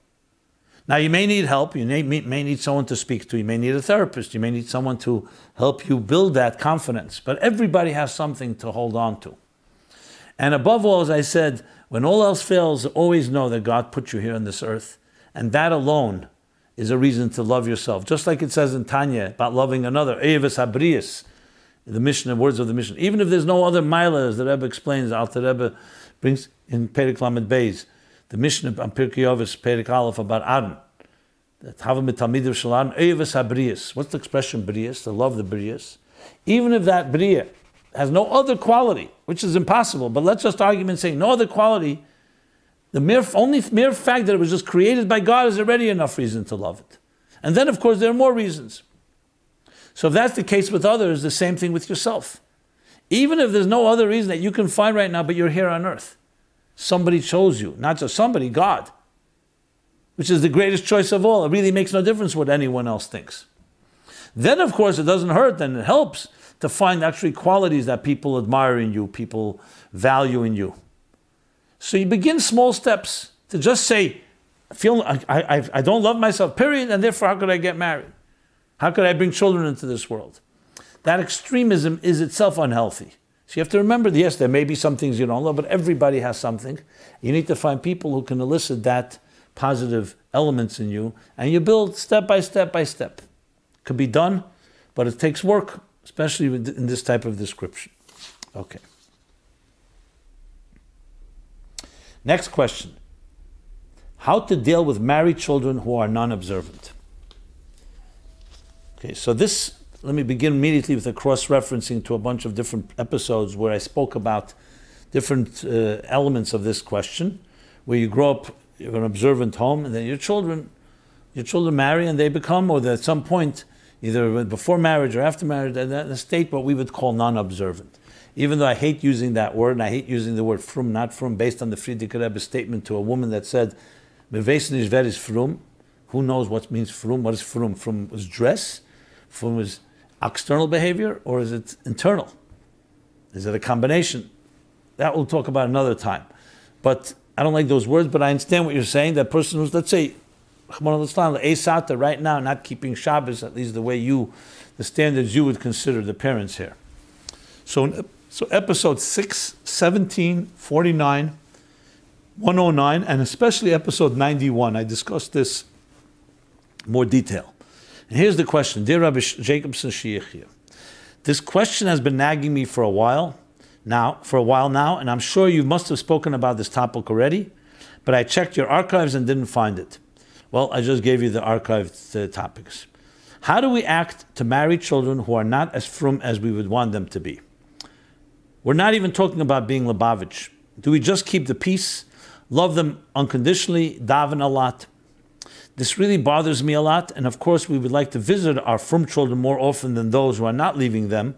Now, you may need help. You may need someone to speak to. You may need a therapist. You may need someone to help you build that confidence. But everybody has something to hold on to. And above all, as I said, when all else fails, always know that God put you here on this earth, and that alone is a reason to love yourself. Just like it says in Tanya about loving another, Eivas Habrius, the Mishnah, words of the Mishnah. Even if there's no other Maila, as the Rebbe explains, the Alter Rebbe brings in Perek Lamed Beis, the Mishnah on Pirkei Avos, Perek Aleph about Aaron. That Hava Mitalmidim Shel Aaron, Eivas Habrius. What's the expression Brius? To love the Brius. Even if that Bria has no other quality, which is impossible, but let's just argument say no other quality, the mere fact that it was just created by God is already enough reason to love it. And then, of course, there are more reasons. So if that's the case with others, the same thing with yourself. Even if there's no other reason that you can find right now, but you're here on earth. Somebody chose you. Not just somebody, God. Which is the greatest choice of all. It really makes no difference what anyone else thinks. Then, of course, it doesn't hurt, and it helps to find actually qualities that people admire in you, people value in you. So you begin small steps to just say, I don't love myself, period, and therefore how could I get married? How could I bring children into this world? That extremism is itself unhealthy. So you have to remember, yes, there may be some things you don't love, but everybody has something. You need to find people who can elicit that positive elements in you, and you build step by step by step. It could be done, but it takes work, especially in this type of description. Okay. Next question. How to deal with married children who are non-observant. Okay, so this, let me begin immediately with a cross-referencing to a bunch of different episodes where I spoke about different elements of this question, where you grow up in an observant home, and then your children marry, and they become, or at some point, either before marriage or after marriage, in a state what we would call non-observant. Even though I hate using that word, and I hate using the word frum, not frum, based on the Friedrich Rebbe's statement to a woman that said, "Mevesen is ver is frum." Who knows what means frum? What is frum? Frum is dress? Frum is external behavior, or is it internal? Is it a combination? That we'll talk about another time. But I don't like those words, but I understand what you're saying. That person who's, let's say, Esata right now, not keeping Shabbos, at least the way the standards you would consider the parents here. So episode 6, 17, 49, 109, and especially episode 91, I discussed this in more detail. And here's the question. Dear Rabbi Jacobson, this question has been nagging me for a while, now, for a while now, and I'm sure you must have spoken about this topic already, but I checked your archives and didn't find it. Well, I just gave you the archived topics. How do we act to marry children who are not as frum as we would want them to be? We're not even talking about being Lubavitch. Do we just keep the peace, love them unconditionally, daven a lot? This really bothers me a lot, and of course we would like to visit our frum children more often than those who are not leaving them.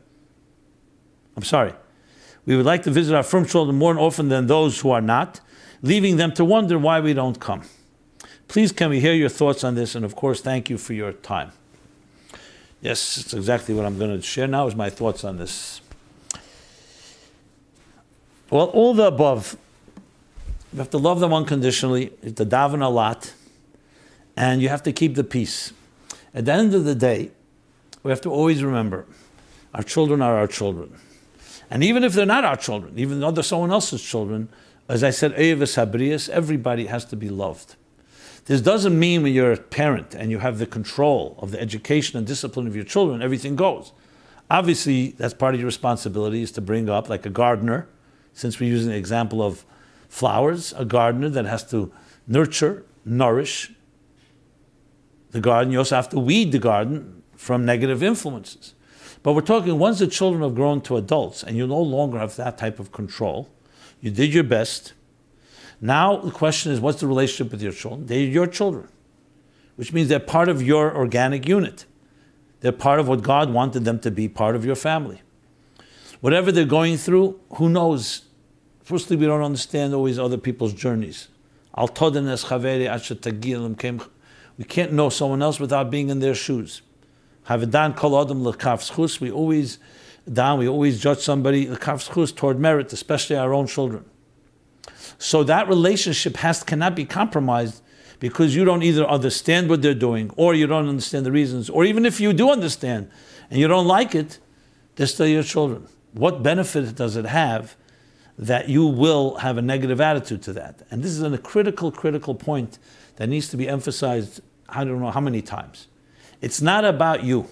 We would like to visit our frum children more often than those who are not, leaving them to wonder why we don't come. Please, can we hear your thoughts on this? And of course, thank you for your time. Yes, it's exactly what I'm going to share now is my thoughts on this. Well, all the above. You have to love them unconditionally, you have to daven a lot, and you have to keep the peace. At the end of the day, we have to always remember, our children are our children. And even if they're not our children, even though they're someone else's children, as I said, everybody has to be loved. This doesn't mean when you're a parent and you have the control of the education and discipline of your children, everything goes. Obviously, that's part of your responsibility is to bring up, like a gardener, since we're using the example of flowers, a gardener that has to nurture, nourish the garden. You also have to weed the garden from negative influences. But we're talking once the children have grown to adults and you no longer have that type of control, you did your best. Now the question is, what's the relationship with your children? They're your children, which means they're part of your organic unit. They're part of what God wanted them to be, part of your family. Whatever they're going through, who knows? Firstly, we don't understand always other people's journeys. We can't know someone else without being in their shoes. We always judge somebody toward merit, especially our own children. So that relationship cannot be compromised because you don't either understand what they're doing or you don't understand the reasons, or even if you do understand and you don't like it, they're still your children. What benefit does it have that you will have a negative attitude to that? And this is a critical point that needs to be emphasized, I don't know how many times. It's not about you.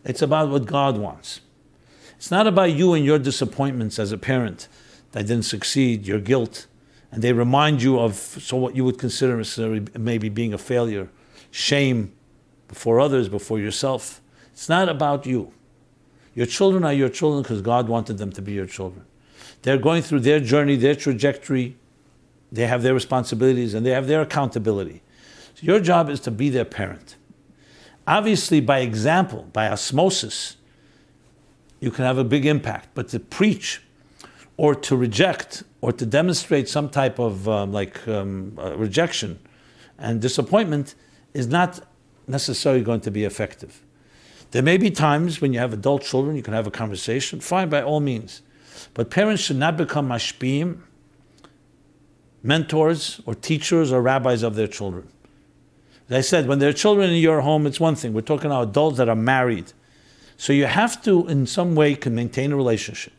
It's about what God wants. It's not about you and your disappointments as a parent that didn't succeed, your guilt, and they remind you of what you would consider maybe being a failure, shame before others, before yourself. It's not about you. Your children are your children because God wanted them to be your children. They're going through their journey, their trajectory. They have their responsibilities and they have their accountability. So your job is to be their parent. Obviously, by example, by osmosis, you can have a big impact. But to preach or to reject or to demonstrate some type of rejection and disappointment is not necessarily going to be effective. There may be times when you have adult children, you can have a conversation, fine, by all means. But parents should not become mashpiyim, mentors or teachers or rabbis of their children. As I said, when there are children in your home, it's one thing. We're talking about adults that are married. So you have to, in some way, can maintain a relationship.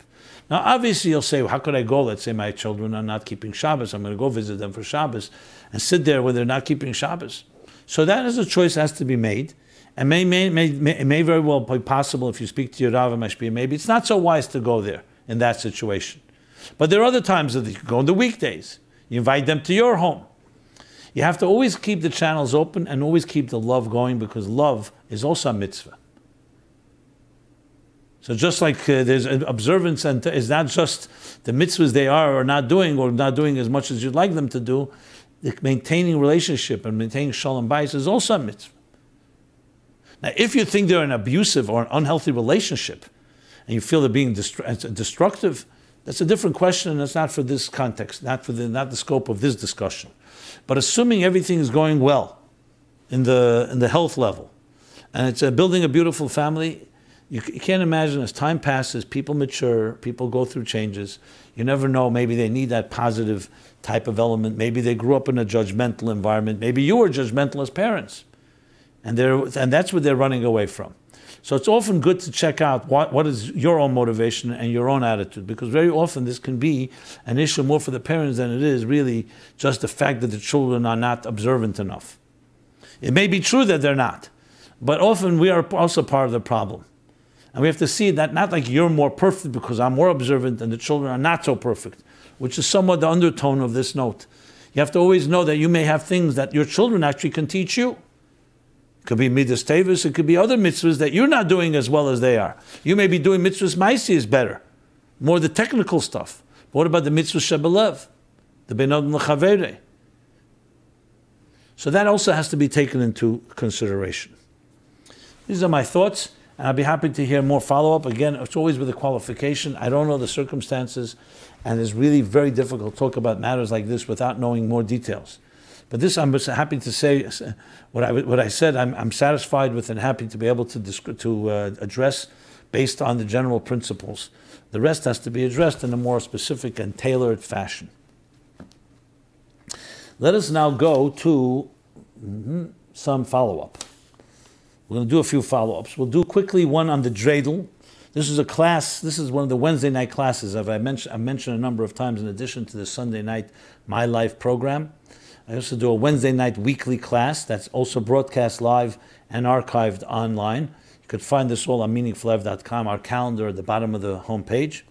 Now, obviously, you'll say, well, how could I go? Let's say my children are not keeping Shabbos. I'm going to go visit them for Shabbos and sit there when they're not keeping Shabbos. So that is a choice that has to be made. And it may very well be possible if you speak to your Rav and Mashpiyah, maybe it's not so wise to go there in that situation. But there are other times that you can go on the weekdays. You invite them to your home. You have to always keep the channels open and always keep the love going because love is also a mitzvah. So just like there's an observance and it's not just the mitzvahs they are or not doing as much as you'd like them to do, the maintaining relationship and maintaining shalom bayis is also a mitzvah. Now, if you think they're an abusive or an unhealthy relationship and you feel they're being destructive, that's a different question and that's not for this context, not the scope of this discussion. But assuming everything is going well in the health level and it's building a beautiful family, you can't imagine as time passes, people mature, people go through changes. You never know, maybe they need that positive type of element. Maybe they grew up in a judgmental environment. Maybe you were judgmental as parents. And that's what they're running away from. So it's often good to check out what is your own motivation and your own attitude, because very often this can be an issue more for the parents than it is really just the fact that the children are not observant enough. It may be true that they're not, but often we are also part of the problem. And we have to see that not like you're more perfect because I'm more observant and the children are not so perfect, which is somewhat the undertone of this note. You have to always know that you may have things that your children actually can teach you. It could be midas tevis, it could be other mitzvahs that you're not doing as well as they are. You may be doing mitzvahs ma'asiyos better, more the technical stuff. But what about the mitzvahs shebelev, the benodin l'chaverei? So that also has to be taken into consideration. These are my thoughts, and I'll be happy to hear more follow-up. Again, it's always with a qualification. I don't know the circumstances, and it's really very difficult to talk about matters like this without knowing more details. But this, I'm just happy to say what I said. I'm satisfied with and happy to be able to address based on the general principles. The rest has to be addressed in a more specific and tailored fashion. Let us now go to some follow-up. We're going to do a few follow-ups. We'll do quickly one on the Dreidel. This is a class. This is one of the Wednesday night classes I've mentioned a number of times in addition to the Sunday night MyLife program. I also do a Wednesday night weekly class that's also broadcast live and archived online. You could find this all on meaningfullife.com, our calendar at the bottom of the homepage.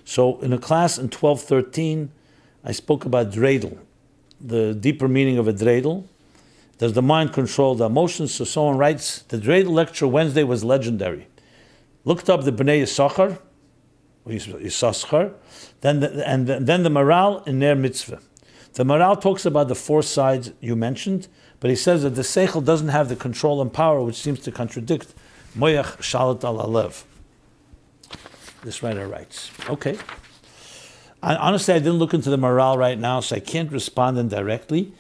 So in a class in 1213, I spoke about Dreidel, the deeper meaning of a Dreidel. Does the mind control the emotions? So someone writes, the Dreidel lecture Wednesday was legendary. Looked up the Bnei Yisachar, then the morale in their mitzvah. The morale talks about the four sides you mentioned, but he says that the seichel doesn't have the control and power, which seems to contradict moyach shalat al alev. This writer writes, okay. Honestly, I didn't look into the morale right now, so I can't respond indirectly.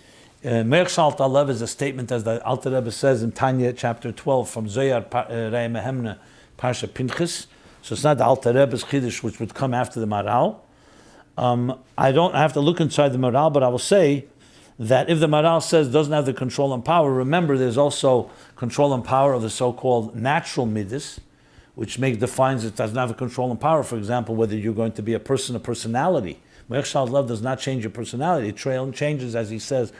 Moyach shalat al alev is a statement, as the Alter Rebbe says in Tanya, chapter 12, from Zohar Rei Mehemna, Parsha Pinchas. So it's not the Alter Rebbe's Chiddush, which would come after the morale. I have to look inside the morale, but I will say that if the morale says doesn't have the control and power, remember there's also control and power of the so-called natural midas, which defines it doesn't have a control and power. For example, whether you're going to be a personality. Moyach love does not change your personality. It changes, as he says,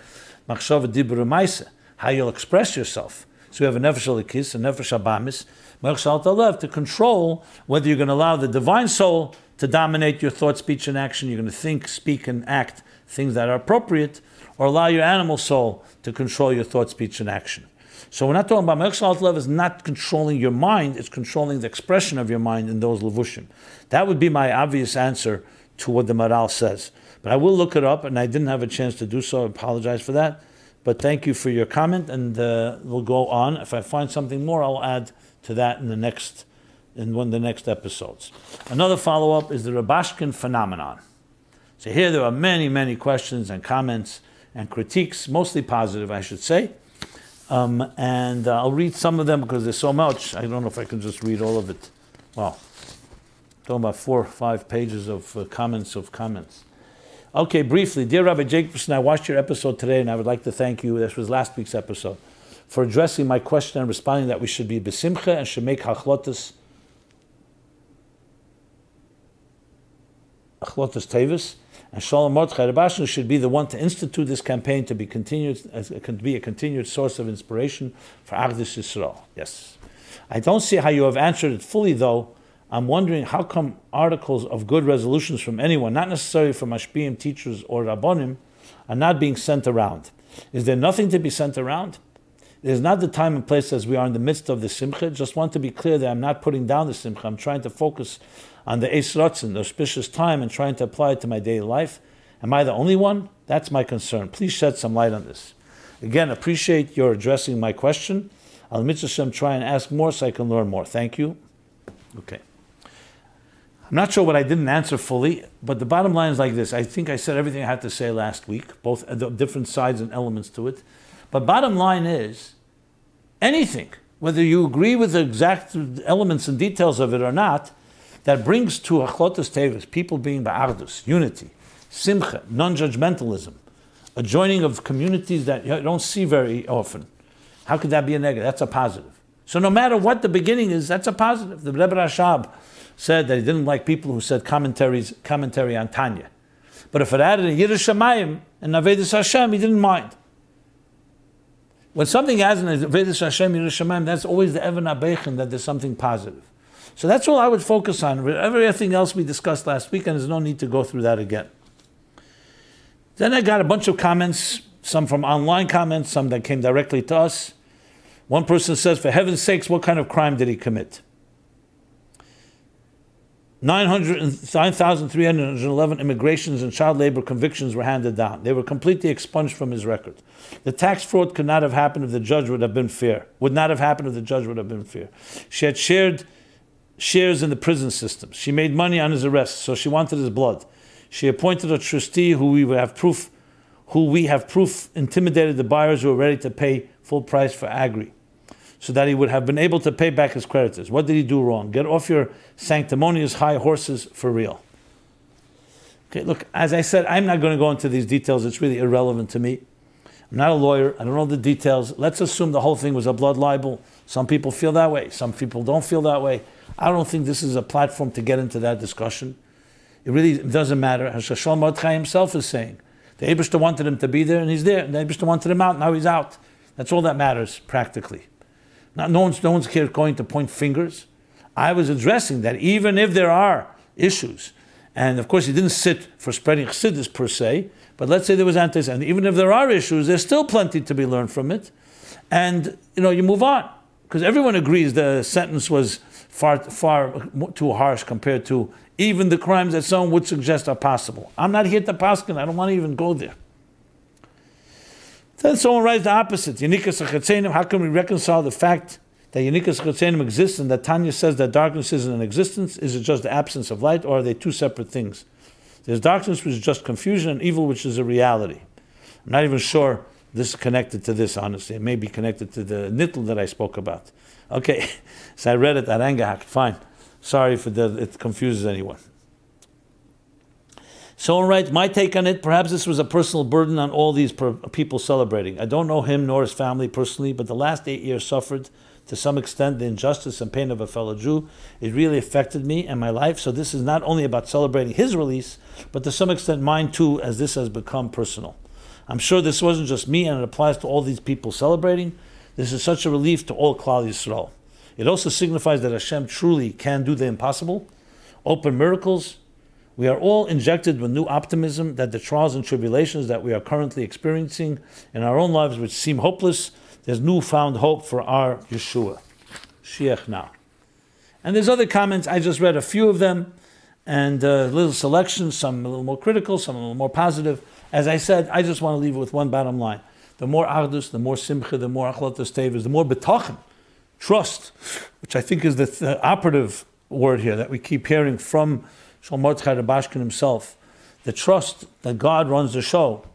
machshava dibur u'maisa, how you'll express yourself. So we have a nefesh elikis, a nefesh abamis, moyach love to control whether you're going to allow the divine soul to dominate your thought, speech, and action. You're going to think, speak, and act things that are appropriate, or allow your animal soul to control your thought, speech, and action. So we're not talking about moyach love is not controlling your mind, it's controlling the expression of your mind in those levushim. That would be my obvious answer to what the Maral says. But I will look it up, and I didn't have a chance to do so. I apologize for that. But thank you for your comment, and we'll go on. If I find something more, I'll add to that in one of the next episodes. Another follow-up is the Rubashkin phenomenon. So here there are many, many questions and comments and critiques, mostly positive, I should say. And I'll read some of them because there's so much. I don't know if I can just read all of it. Well, talking about 4 or 5 pages of comments. Okay, briefly. Dear Rabbi Jacobson, I watched your episode today, and I would like to thank you, this was last week's episode, for addressing my question and responding that we should be besimcha and should make hachlotas tevis, and Shalom Mordechai Rubashkin should be the one to institute this campaign to be a continued source of inspiration for Agdus Yisrael. Yes. I don't see how you have answered it fully, though. I'm wondering how come articles of good resolutions from anyone, not necessarily from Mashpiyim, teachers, or Rabbonim, are not being sent around. Is there nothing to be sent around? There's not the time and place as we are in the midst of the Simcha. Just want to be clear that I'm not putting down the Simcha. I'm trying to focus on the Eis Ratzon, the auspicious time, and trying to apply it to my daily life. Am I the only one? That's my concern. Please shed some light on this. Again, appreciate your addressing my question. I'll mitzvah try and ask more so I can learn more. Thank you. Okay. I'm not sure what I didn't answer fully, but the bottom line is like this. I think I said everything I had to say last week, both the different sides and elements to it. But bottom line is, anything, whether you agree with the exact elements and details of it or not, that brings to achlotas tevis, people being ba'ardus, unity, simcha, non-judgmentalism, a joining of communities that you don't see very often. How could that be a negative? That's a positive. So no matter what the beginning is, that's a positive. The Rebbe Rashab said that he didn't like people who said commentary on Tanya. But if it added a Yiras Shamayim and Avedis Hashem, he didn't mind. When something adds an Avedis Hashem, Yiras Shamayim, that's always the Even HaBeichen that there's something positive. So that's all I would focus on. Everything else we discussed last week, and there's no need to go through that again. Then I got a bunch of comments, some from online comments, some that came directly to us. One person says, for heaven's sakes, what kind of crime did he commit? 9,311 immigrations and child labor convictions were handed down. They were completely expunged from his record. The tax fraud could not have happened if the judge would have been fair. Would not have happened if the judge would have been fair. She had shares in the prison system. She made money on his arrest, so she wanted his blood. She appointed a trustee who we have proof intimidated the buyers who were ready to pay full price for agri, so that he would have been able to pay back his creditors. What did he do wrong? Get off your sanctimonious high horses for real. Okay, look, as I said, I'm not going to go into these details. It's really irrelevant to me. I'm not a lawyer. I don't know the details. Let's assume the whole thing was a blood libel. Some people feel that way. Some people don't feel that way. I don't think this is a platform to get into that discussion. It really doesn't matter. As Shlomo Mordechai himself is saying, the Eibishter wanted him to be there, and he's there. And the Eibishter wanted him out, now he's out. That's all that matters, practically. Now, no one's here going to point fingers. I was addressing that even if there are issues, and of course he didn't sit for spreading Chassidus per se, but let's say there was anti-Semitism. Even if there are issues, there's still plenty to be learned from it. And, you move on. Because everyone agrees the sentence was far too harsh compared to even the crimes that someone would suggest are possible. I'm not here to paskin. I don't want to even go there. Then someone writes the opposite. How can we reconcile the fact that Yenikas Chetzenim exists and that Tanya says that darkness isn't in existence? Is it just the absence of light, or are they two separate things? There's darkness, which is just confusion, and evil, which is a reality. I'm not even sure this is connected to this, honestly. It may be connected to the nittel that I spoke about. Okay, so I read it at Angahak. Fine. Sorry if it confuses anyone. Someone writes, my take on it, perhaps this was a personal burden on all these people celebrating. I don't know him nor his family personally, but the last 8 years suffered to some extent the injustice and pain of a fellow Jew. It really affected me and my life, so this is not only about celebrating his release, but to some extent mine too, as this has become personal. I'm sure this wasn't just me, and it applies to all these people celebrating. This is such a relief to all Klal Yisrael. It also signifies that Hashem truly can do the impossible, open miracles. We are all injected with new optimism that the trials and tribulations that we are currently experiencing in our own lives, which seem hopeless, there's newfound hope for our Yeshua. Shiach now. And there's other comments. I just read a few of them, and a little selection, some a little more critical, some a little more positive. As I said, I just want to leave it with one bottom line. The more Ardus, the more Simcha, the more Achlotas Tevis, the more Betachem, trust, which I think is the operative word here that we keep hearing from Shlomo Mordechai Rubashkin himself. The trust that God runs the show.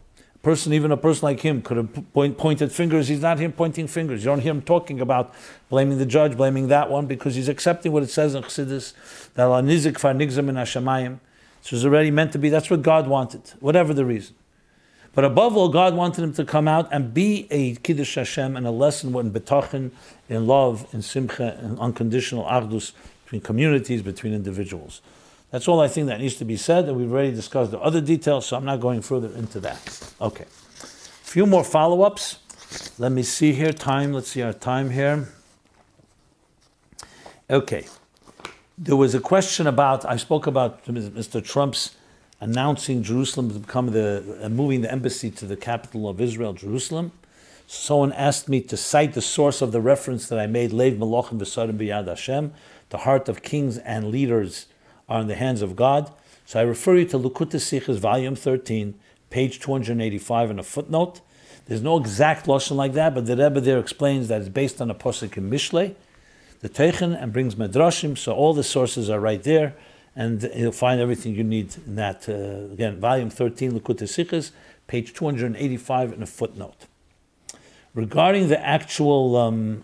Even a person like him could have pointed fingers. He's not here pointing fingers. You don't hear him talking about blaming the judge, blaming that one, because he's accepting what it says in Chassidus, that la nizik far nigzam min hashamayim. This was already meant to be. That's what God wanted, whatever the reason. But above all, God wanted him to come out and be a Kiddush Hashem and a lesson in betachin, in love, in simcha, in unconditional achdus between communities, between individuals. That's all I think that needs to be said, and we've already discussed the other details, so I'm not going further into that. Okay. A few more follow-ups. Let me see here. Let's see our time here. Okay. There was a question I spoke about Mr. Trump's announcing Jerusalem to become moving the embassy to the capital of Israel, Jerusalem. Someone asked me to cite the source of the reference that I made, Lev Melochim V'Sarim B'Yad Hashem, the heart of kings and leaders are in the hands of God. So I refer you to Likutei Sichos, volume 13, page 285 in a footnote. There's no exact lashon like that, but the Rebbe there explains that it's based on a posuk in Mishlei, the Teichen, and brings Medrashim, so all the sources are right there, and you'll find everything you need in that. Again, volume 13, Likutei Sichos, page 285 in a footnote. Regarding the actual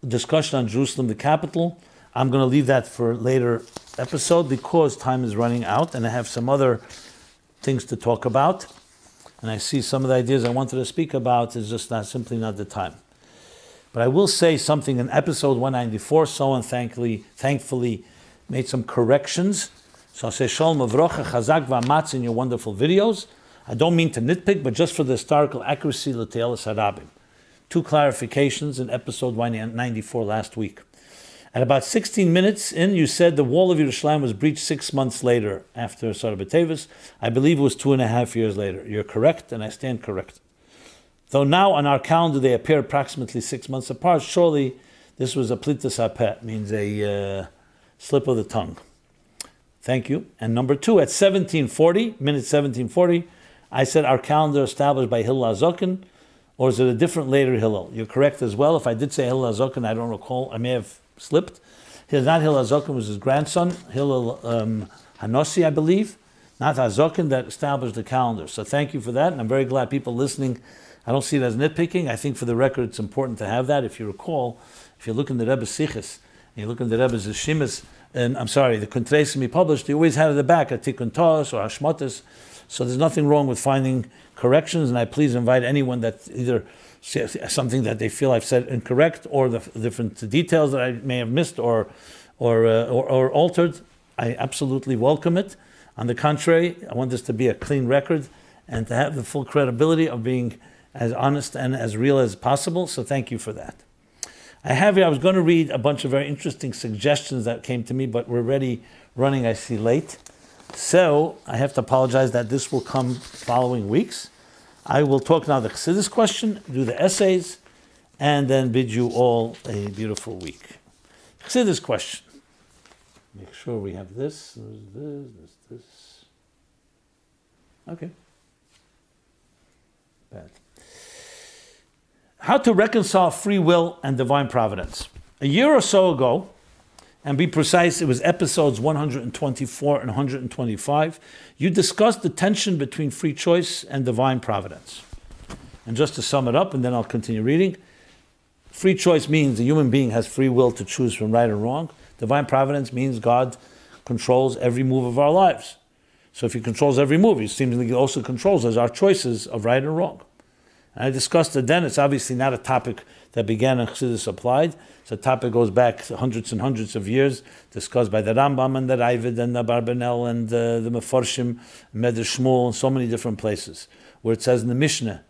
discussion on Jerusalem, the capital, I'm going to leave that for a later episode because time is running out and I have some other things to talk about. And I see some of the ideas I wanted to speak about is just simply not the time. But I will say something in episode 194. Someone thankfully made some corrections. So I'll say Shalom Avrocha Chazak V'Amatz in your wonderful videos. I don't mean to nitpick, but just for the historical accuracy, L'Te'elas Harabim. 2 clarifications in episode 194 last week. At about 16 minutes in, you said the wall of Yerushalayim was breached 6 months later after Sar B'Tevis. I believe it was 2.5 years later. You're correct, and I stand corrected. Though now on our calendar they appear approximately 6 months apart, surely this was a plitas hapet, means a slip of the tongue. Thank you. And number 2, at 1740, minute 1740, I said our calendar established by Hillel HaZoken, or is it a different later Hillel? You're correct as well. If I did say Hillel HaZoken, I don't recall. I may have slipped. Not Hillel HaZoken, was his grandson, Hillel Hanossi, I believe, not HaZoken, that established the calendar. So thank you for that, and I'm very glad people listening. I don't see it as nitpicking. I think for the record it's important to have that. If you recall, if you look in the Rebbe's Siches, and you look in the Rebbe's Shemos, and I'm sorry, the Kontresim he published, he always had at the back a Tikkun Tos or Hashmotas. So there's nothing wrong with finding corrections, and I please invite anyone that either something that they feel I've said incorrect, or the different details that I may have missed or altered. I absolutely welcome it. On the contrary, I want this to be a clean record and to have the full credibility of being as honest and as real as possible. So thank you for that. I was going to read a bunch of very interesting suggestions that came to me, but we're already running, I see, late. So I have to apologize that this will come following weeks. I will talk now the Chassidus question, do the essays, and then bid you all a beautiful week. Chassidus question. Make sure we have this. Okay. Bad. How to reconcile free will and divine providence. A year or so ago, and be precise, it was episodes 124 and 125, you discussed the tension between free choice and divine providence. And just to sum it up, and then I'll continue reading, free choice means a human being has free will to choose from right or wrong. Divine providence means God controls every move of our lives. So if he controls every move, he seemingly also controls our choices of right or wrong. And I discussed it then. It's obviously not a topic that began in Chassidus applied. It's a topic that goes back hundreds and hundreds of years, discussed by the Rambam and the Ravid and the Barbanel and the Meforshim, Medrash Shmuel, and so many different places, where it says in the Mishnah,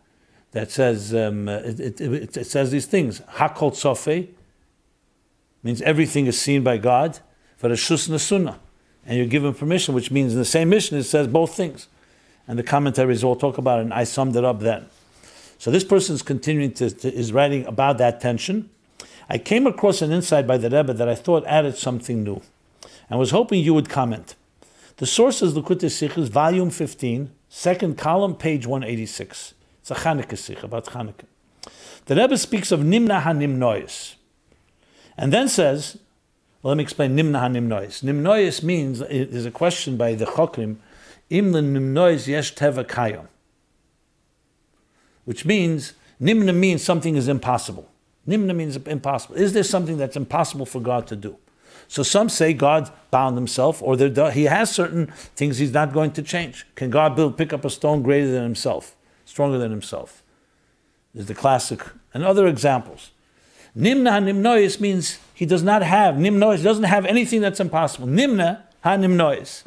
that says, it says these things. Hakol Tzofei means everything is seen by God, V'reshus Nesuna, and you're given permission, which means in the same Mishnah it says both things. And the commentaries all talk about it, and I summed it up then. So this person is continuing is writing about that tension. I came across an insight by the Rebbe that I thought added something new, and was hoping you would comment. The source is Likutei Sichos, volume 15, second column, page 186. It's a Chanukah Sikh, about Chanukah. The Rebbe speaks of Nimna HaNimnois, and then says, well, let me explain Nimna HaNimnois. Nimnois means, there's a question by the Chokrim, Im Nimnois yesh teva kayom, which means, Nimna means something is impossible. Nimna means impossible. Is there something that's impossible for God to do? So some say God bound himself, or he has certain things he's not going to change. Can God pick up a stone greater than himself, stronger than himself? There's the classic, and other examples. Nimna ha-nimnois means he does not have, nimnois doesn't have anything that's impossible. Nimna ha-nimnois.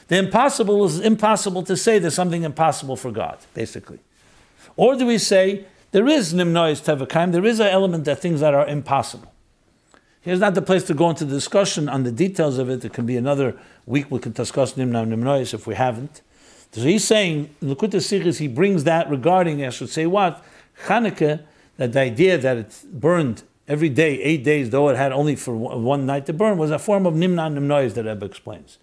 The impossible is impossible to say there's something impossible for God, basically. Or do we say, there is nimnois tevakaim, there is an element that things that are impossible. Here's not the place to go into the discussion on the details of it. It can be another week we can discuss nimna nimnois if we haven't. So he's saying, in Likutei Sichos, he brings that regarding, I should say what, Chanukah, that the idea that it burned every day, 8 days, though it had only for one night to burn, was a form of nimna nimnois that Rebbe explains.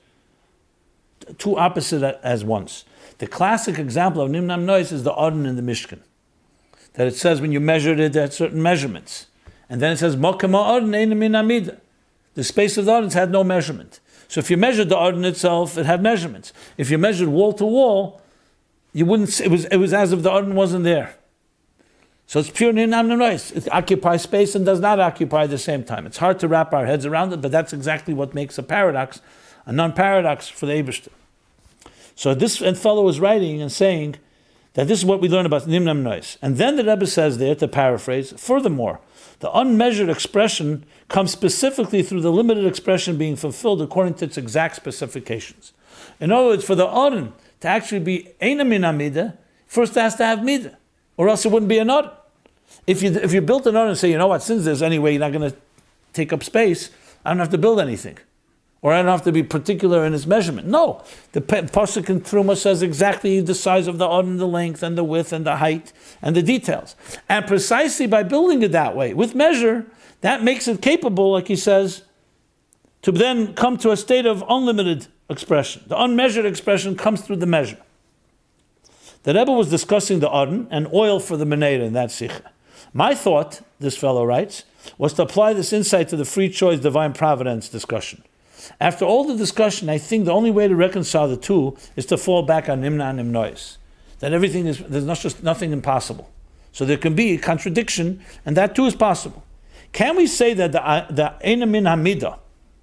Two opposite as once. The classic example of nimna nimnois is the Aron in the Mishkan. That it says when you measured it at certain measurements. And then it says, Mokem ha'Aron ein min amida. The space of the Aron had no measurement. So if you measured the Aron itself, it had measurements. If you measured wall to wall, you wouldn't. It was as if the Aron wasn't there. So it's pure nimna nimnois. It occupies space and does not occupy at the same time. It's hard to wrap our heads around it, but that's exactly what makes a paradox, a non-paradox for the Eibishter. So this fellow is writing and saying that this is what we learn about nimna nimnois. And then the Rebbe says there, to paraphrase, furthermore, the unmeasured expression comes specifically through the limited expression being fulfilled according to its exact specifications. In other words, for the Aron to actually be eina min amida, first it has to have midah, or else it wouldn't be an Aron. If you built an Aron and say, you know what, since there's any way you're not going to take up space, I don't have to build anything. Or I don't have to be particular in its measurement. No, the Pasuk in Truma says exactly the size of the Aron, the length and the width and the height and the details. And precisely by building it that way, with measure, that makes it capable, like he says, to then come to a state of unlimited expression. The unmeasured expression comes through the measure. The Rebbe was discussing the Aron and oil for the Menorah in that Sikha. My thought, this fellow writes, was to apply this insight to the free choice, divine providence discussion. After all the discussion, I think the only way to reconcile the two is to fall back on nimna and nimnois. That everything is, there's not just nothing impossible. So there can be a contradiction, and that too is possible. Can we say that the Eina min hamida,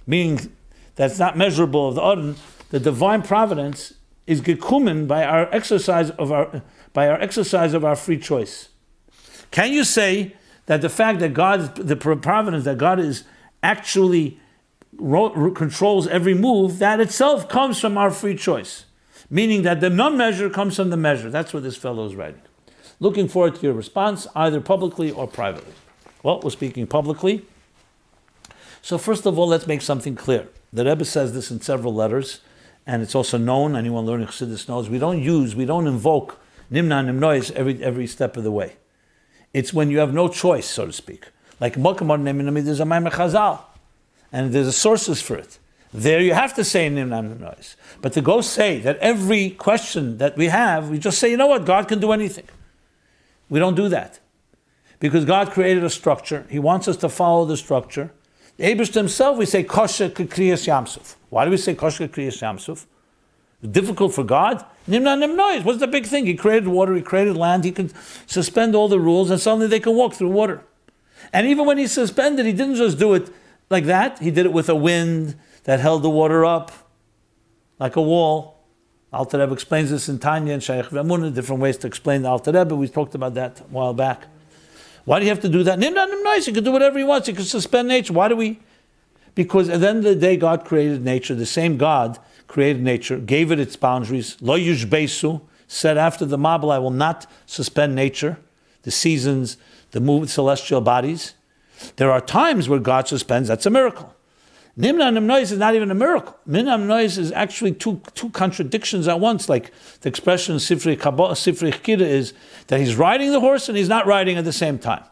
meaning that's not measurable of the Aron, the divine providence is gekumen by our exercise of our free choice? Can you say that the fact that God, the providence that God is actually controls every move, that itself comes from our free choice? Meaning that the non-measure comes from the measure. That's what this fellow is writing. Looking forward to your response, either publicly or privately. Well, we're speaking publicly. So first of all, let's make something clear. The Rebbe says this in several letters, and it's also known, anyone learning Chassidus knows, we don't invoke nimna and nimnois every step of the way. It's when you have no choice, so to speak. Like there's a Maimer Chazal, and there's sources for it. There you have to say nimna and nimnois. But to go say that every question that we have, we just say, you know what, God can do anything. We don't do that. Because God created a structure. He wants us to follow the structure. The Eibishter himself, we say, kosher kriyas yamsuf. Why do we say kosher kriyas yamsuf? It's difficult for God. Nimna nimnois. What's the big thing? He created water, he created land, he can suspend all the rules, and suddenly they can walk through water. And even when he suspended, he didn't just do it like that. He did it with a wind that held the water up, like a wall. Alter Rebbe explains this in Tanya and Shaykh V'amunah, different ways to explain the Alter Rebbe. We talked about that a while back. Why do you have to do that? Nimna nimnois. He can do whatever he wants. He can suspend nature. Why do we? Because at the end of the day, God created nature. The same God created nature, gave it its boundaries. Lo yushbeisu, said after the Mabel, I will not suspend nature, the seasons, the celestial bodies. There are times where God suspends. That's a miracle. Nimna nimnois is not even a miracle. Nimna nimnois is actually two contradictions at once. Like the expression in Sifrei Chkira is that he's riding the horse and he's not riding at the same time.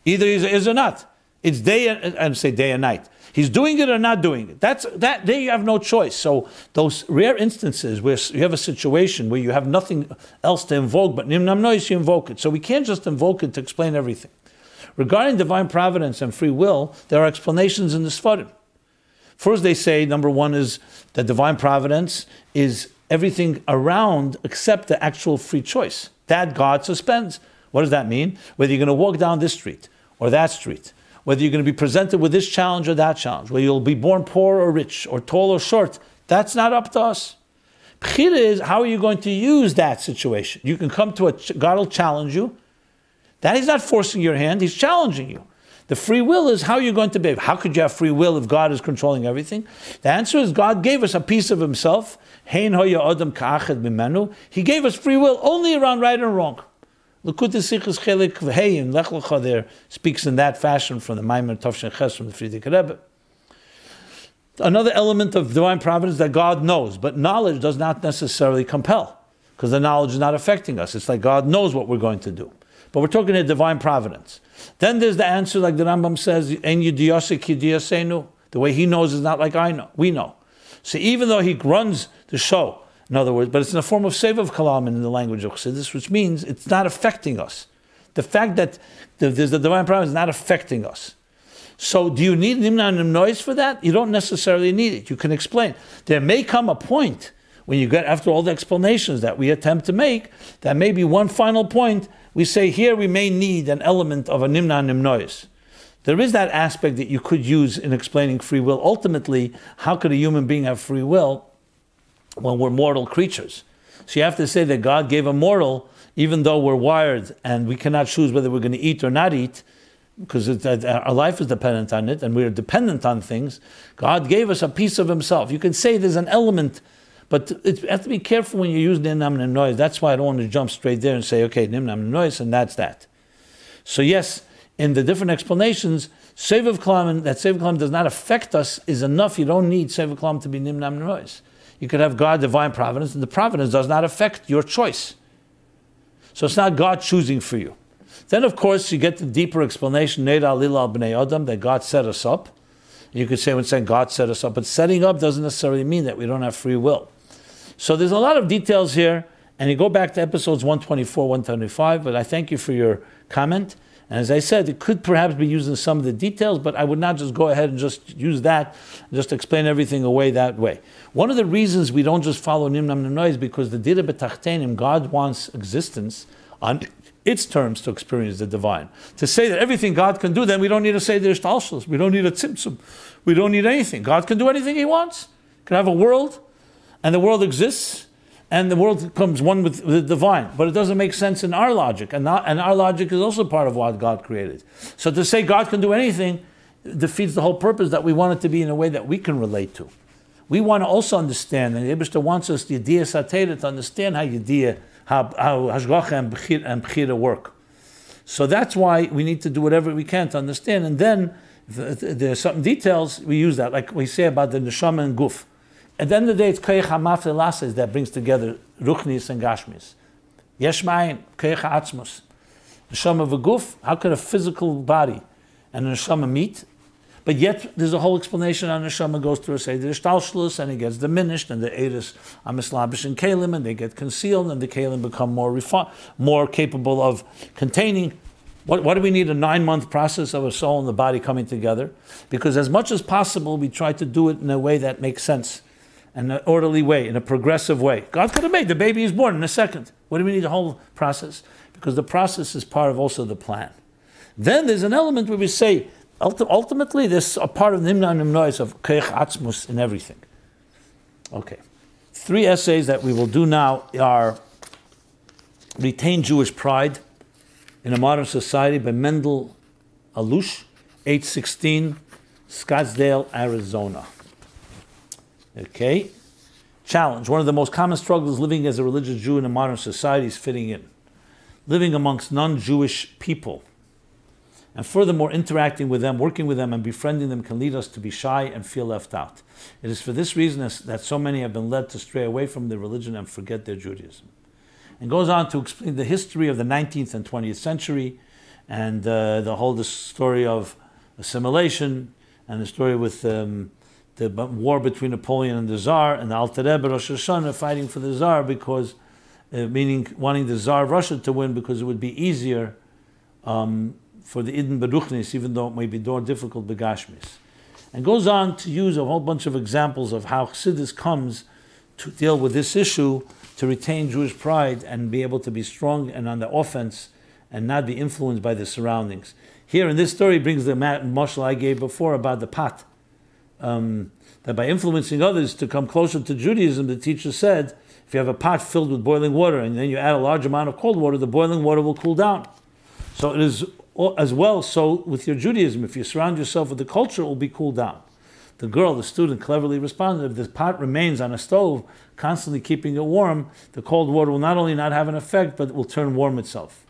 Either he is or not. It's day and night. He's doing it or not doing it. There you have no choice. So those rare instances where you have a situation where you have nothing else to invoke, but nimna nimnois, you invoke it. So we can't just invoke it to explain everything. Regarding divine providence and free will, there are explanations in the Sfarim. First, they say, number one is that divine providence is everything around except the actual free choice. That God suspends. What does that mean? Whether you're going to walk down this street or that street, whether you're going to be presented with this challenge or that challenge, whether you'll be born poor or rich, or tall or short, that's not up to us. Bechira is, how are you going to use that situation? You can come to God will challenge you. That he's not forcing your hand, he's challenging you. The free will is how you're going to behave. How could you have free will if God is controlling everything? The answer is God gave us a piece of himself. He gave us free will only around right and wrong. Likutei Sichos Chelik V'Hei in Lech Lecha there speaks in that fashion from the Maimer Tovshin Ches from the Frierdiker Rebbe. Another element of divine providence that God knows, but knowledge does not necessarily compel, because the knowledge is not affecting us. It's like God knows what we're going to do. But we're talking about divine providence. Then there's the answer, like the Rambam says, "En yidiyasek yidiyasenu." The way he knows is not like I know. We know. So even though he runs the show, in other words, but it's in the form of sevav kalam in the language of Chassidus, which means it's not affecting us. The fact that there's the divine providence is not affecting us. So do you need nimna and nimnois for that? You don't necessarily need it. You can explain. There may come a point when you get, after all the explanations that we attempt to make, that maybe one final point, we say here we may need an element of a nimna and nimnois. There is that aspect that you could use in explaining free will. Ultimately, how could a human being have free will when we're mortal creatures? So you have to say that God gave a mortal, even though we're wired and we cannot choose whether we're going to eat or not eat, because our life is dependent on it, and we're dependent on things. God gave us a piece of himself. You can say there's an element, but you have to be careful when you use nimna and nimnois. That's why I don't want to jump straight there and say, okay, nimna and nimnois, and that's that. So yes, in the different explanations, Sevav Kalam, and that Sevav Kalam does not affect us is enough. You don't need Sevav Kalam to be Nimnam Nois. You could have God, divine providence, and the providence does not affect your choice. So it's not God choosing for you. Then, of course, you get the deeper explanation, Neida Lila al Bnei Adam, that God set us up. You could say when saying God set us up, but setting up doesn't necessarily mean that we don't have free will. So there's a lot of details here, and you go back to episodes 124, 125, but I thank you for your comment. And as I said, it could perhaps be used in some of the details, but I would not just go ahead and just use that, just explain everything away that way. One of the reasons we don't just follow Nimnam Nimnoi is because the Dira B'Tachtenim, God wants existence on its terms to experience the divine. To say that everything God can do, then we don't need to say the Ishtalshus, we don't need a Tzimtzum, we don't need anything. God can do anything He wants. He can have a world, and the world exists, and the world becomes one with the divine. But it doesn't make sense in our logic. And our logic is also part of what God created. So to say God can do anything defeats the whole purpose that we want it to be in a way that we can relate to. We want to also understand, and the Eibishter wants us, Yediyah Satera, to understand how Hashgacha and Bechira work. So that's why we need to do whatever we can to understand. And then, if there's some details, we use that, like we say about the Neshama and Guf. At the end of the day, it's Koyach HaMafle Lasses that brings together Ruchnis and Gashmis. Yesh Ma'ayin, Koyach HaAtzmos. Neshama v'guf, how could a physical body and a Neshama meet? But yet, there's a whole explanation how Neshama goes through a Seder Ishtalshlus, and it gets diminished, and the Eiris are mislabish in Kalim, and they get concealed, and the Kalim become more capable of containing. What do we need? A 9-month process of a soul and the body coming together? Because as much as possible, we try to do it in a way that makes sense. In an orderly way, in a progressive way. God could have made the baby is born in a second. What do we need the whole process? Because the process is part of also the plan. Then there's an element where we say, ultimately, there's a part of Nimna Nimnois of Keich Atzmus in everything. Okay. 3 essays that we will do now are Retain Jewish Pride in a Modern Society by Mendel Allouche, 816, Scottsdale, Arizona. Okay. Challenge. One of the most common struggles living as a religious Jew in a modern society is fitting in. Living amongst non-Jewish people. And furthermore, interacting with them, working with them, and befriending them can lead us to be shy and feel left out. It is for this reason that so many have been led to stray away from their religion and forget their Judaism. And goes on to explain the history of the 19th and 20th century, and the whole story of assimilation, and the story with the war between Napoleon and the Tsar, and the Alter Rebbe Rosh Hashanah fighting for the Tsar because, meaning wanting the Tsar of Russia to win because it would be easier for the Iden Beruchnis, even though it may be more difficult Begashmis. And goes on to use a whole bunch of examples of how Chassidus comes to deal with this issue, to retain Jewish pride and be able to be strong and on the offense and not be influenced by the surroundings. Here in this story brings the mashal I gave before about the pot. That by influencing others to come closer to Judaism, the teacher said, if you have a pot filled with boiling water and then you add a large amount of cold water, the boiling water will cool down. So it is as well so with your Judaism. If you surround yourself with the culture, it will be cooled down. The girl, the student, cleverly responded, if the pot remains on a stove, constantly keeping it warm, the cold water will not only not have an effect, but it will turn warm itself.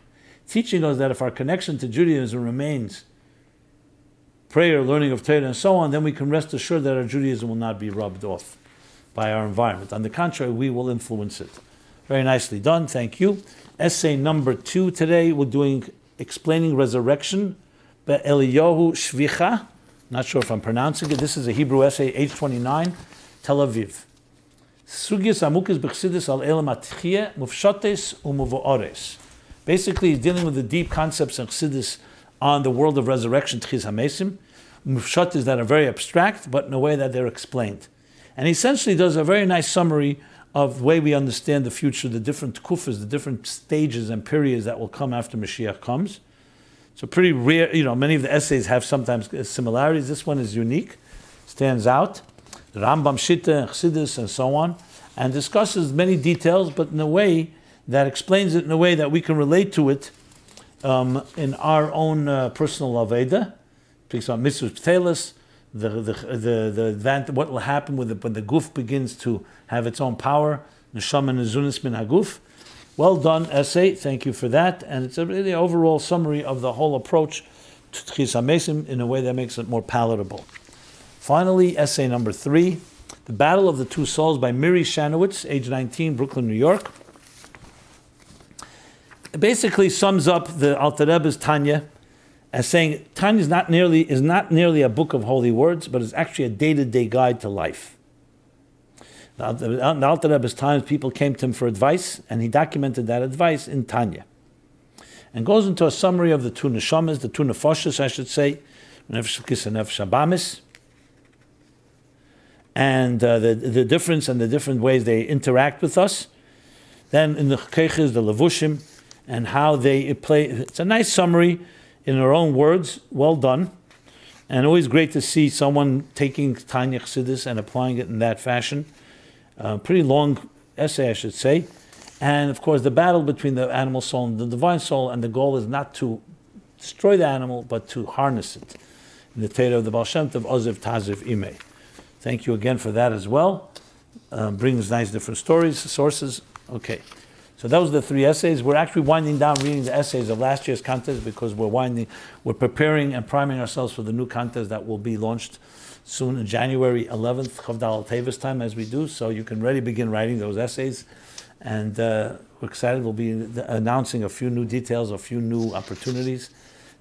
Teaching us that if our connection to Judaism remains prayer, learning of Torah, and so on, then we can rest assured that our Judaism will not be rubbed off by our environment. On the contrary, we will influence it. Very nicely done, thank you. Essay number 2 today, we're doing Explaining Resurrection by Eliyahu Shvicha. Not sure if I'm pronouncing it. This is a Hebrew essay, age 29, Tel Aviv. Sugyas amukis b'chsidis al elam atchiyah mufshates umuvoores. Basically, he's dealing with the deep concepts of Chassidus on the world of resurrection, Tchiz HaMesim. Mufshates that are very abstract, but in a way that they're explained. And he essentially does a very nice summary of the way we understand the future, the different kufas, the different stages and periods that will come after Mashiach comes. It's a pretty rare, many of the essays have sometimes similarities. This one is unique, stands out. The Rambam Shitta, Chassidus, and so on, and discusses many details, but in a way that explains it in a way that we can relate to it in our own personal Aveda. Speaks about Mitzvah Ptelis, what will happen when the Guf begins to have its own power, Neshama Nezunis Min HaGuf, Well done essay. Thank you for that. And it's a really overall summary of the whole approach to Tchis HaMesim in a way that makes it more palatable. Finally, essay number 3, The Battle of the Two Souls by Miri Shanowitz, age 19, Brooklyn, New York. It basically sums up the Alter Rebbe's Tanya as saying Tanya is not nearly a book of holy words, but it's actually a day-to-day guide to life. The Alter Rebbe's times, people came to him for advice, and he documented that advice in Tanya. And goes into a summary of the two neshamas, the two nefashos, I should say, nefesh Shvika and nefesh Abamis, and the difference and the different ways they interact with us. Then in the Keiches, the Levushim, and how they play. It's a nice summary in their own words, well done. And always great to see someone taking Tanya Chassidus and applying it in that fashion. Pretty long essay, I should say. And of course, the battle between the animal soul and the divine soul, and the goal is not to destroy the animal, but to harness it. In the Torah of the Baal Shem Tov, Oziv Taziv Imei. Thank you again for that as well. Brings nice different stories, sources. Okay. So those are the 3 essays. We're actually winding down reading the essays of last year's contest because we're preparing and priming ourselves for the new contest that will be launched soon, in January 11th, Chavdal Tevis time, as we do. So you can already begin writing those essays. And we're excited. We'll be announcing a few new details, a few new opportunities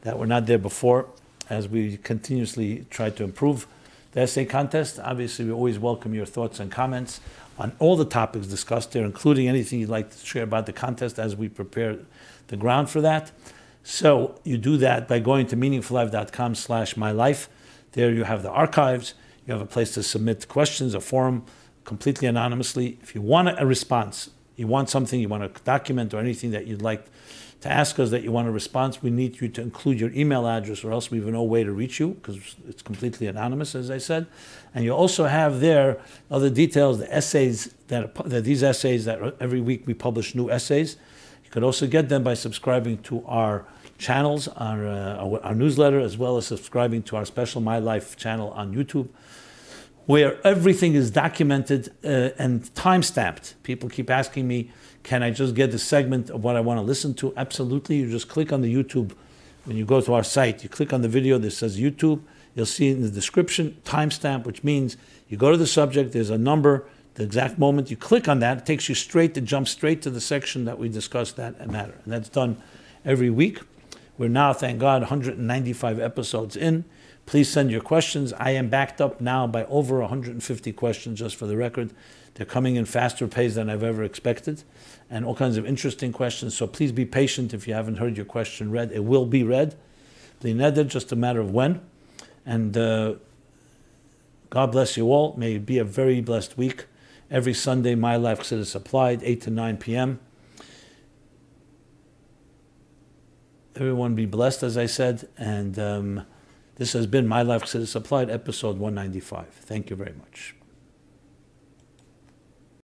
that were not there before as we continuously try to improve the essay contest. Obviously, we always welcome your thoughts and comments on all the topics discussed there, including anything you'd like to share about the contest as we prepare the ground for that. So you do that by going to meaningfullife.com/mylife. There you have the archives. You have a place to submit questions, a forum, completely anonymously. If you want a response, you want something, you want to document or anything that you'd like to ask us that you want a response, we need you to include your email address, or else we have no way to reach you because it's completely anonymous, as I said. And you also have there other details, the essays these essays that every week we publish new essays. You could also get them by subscribing to our channels, our newsletter, as well as subscribing to our special MyLife channel on YouTube, where everything is documented and time-stamped. People keep asking me, can I just get the segment of what I want to listen to? Absolutely. You just click on the YouTube. When you go to our site, you click on the video that says YouTube. You'll see in the description, timestamp, which means you go to the subject, there's a number, the exact moment you click on that, it takes you jump straight to the section that we discussed that matter. And that's done every week. We're now, thank God, 195 episodes in. Please send your questions. I am backed up now by over 150 questions, just for the record. They're coming in faster pace than I've ever expected, and all kinds of interesting questions. So please be patient if you haven't heard your question read. It will be read. Just a matter of when. And God bless you all. May it be a very blessed week. Every Sunday, MyLife Chassidus Applied, 8 to 9 p.m. Everyone be blessed, as I said. And this has been MyLife Chassidus Applied, episode 195. Thank you very much.